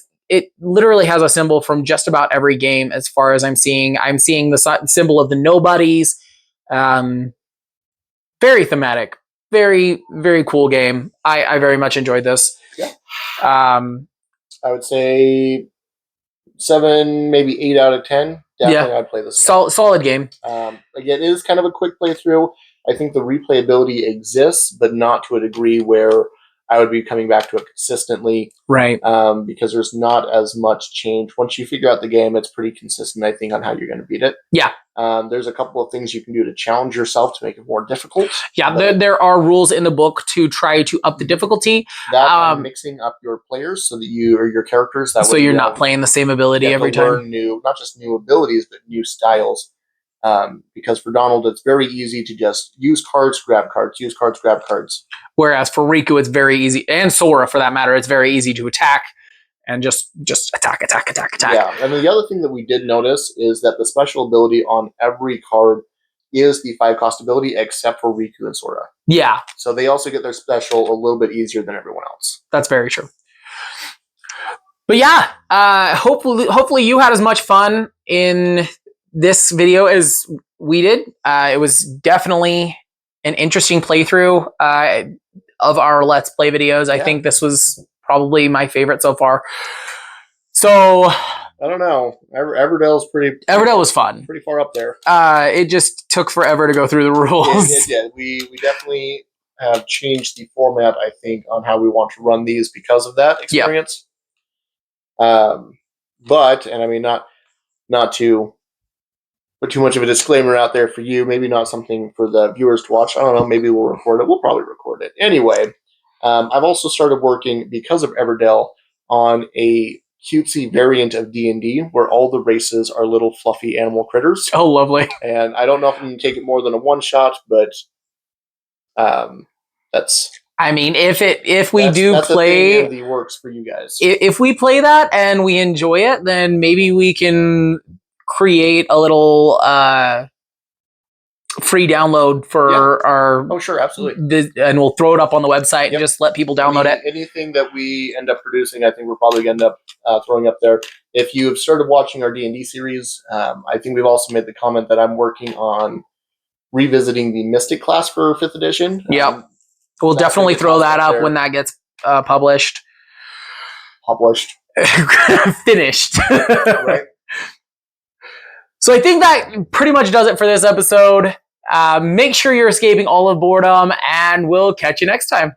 literally has a symbol from just about every game as far as I'm seeing. I'm seeing the symbol of the nobodies. Very thematic. Very, very cool game. I very much enjoyed this. Yeah. I would say 7, maybe 8 out of 10. Definitely, I'd play this again. Solid game. Again, it is kind of a quick playthrough. I think the replayability exists, but not to a degree where I would be coming back to it consistently. Right. Because there's not as much change. Once you figure out the game, it's pretty consistent, I think, on how you're going to beat it. Yeah. There's a couple of things you can do to challenge yourself to make it more difficult. Yeah, there are rules in the book to try to up the difficulty. That and mixing up your players so that you or your characters. That so you're not playing the same ability every time. Learn new, not just new abilities, but new styles. Because for Donald, it's very easy to just use cards, grab cards, use cards, grab cards. Whereas for Riku, it's very easy, and Sora for that matter, it's very easy to attack and just attack. Yeah, and the other thing that we did notice is that the special ability on every card is the 5-cost ability, except for Riku and Sora. Yeah. So they also get their special a little bit easier than everyone else. That's very true. But yeah, hopefully you had as much fun in this video as we did. It was definitely an interesting playthrough of our Let's Play videos. I think this was probably my favorite so far. So I don't know. Everdell's Everdell was fun. Pretty far up there. It just took forever to go through the rules. It did. We definitely have changed the format, I think, on how we want to run these because of that experience. But, and I mean, not to put too much of a disclaimer out there for you, maybe not something for the viewers to watch. I don't know. Maybe we'll record it. We'll probably record it. Anyway, I've also started working, because of Everdell, on a cutesy variant of D&D where all the races are little fluffy animal critters. Oh, lovely. And I don't know if I'm going to take it more than a one-shot, but that's... I mean, if we do play... That's the works for you guys. If we play that and we enjoy it, then maybe we can create a little free download for our... Oh, sure, absolutely. And we'll throw it up on the website and just let people download it. Anything that we end up producing, I think we're probably going to end up throwing up there. If you've started watching our D&D series, I think we've also made the comment that I'm working on revisiting the Mystic class for 5th edition. Yep. We'll definitely throw that up when that gets published. Finished. Right. So I think that pretty much does it for this episode. Make sure you're escaping all of boredom, and we'll catch you next time.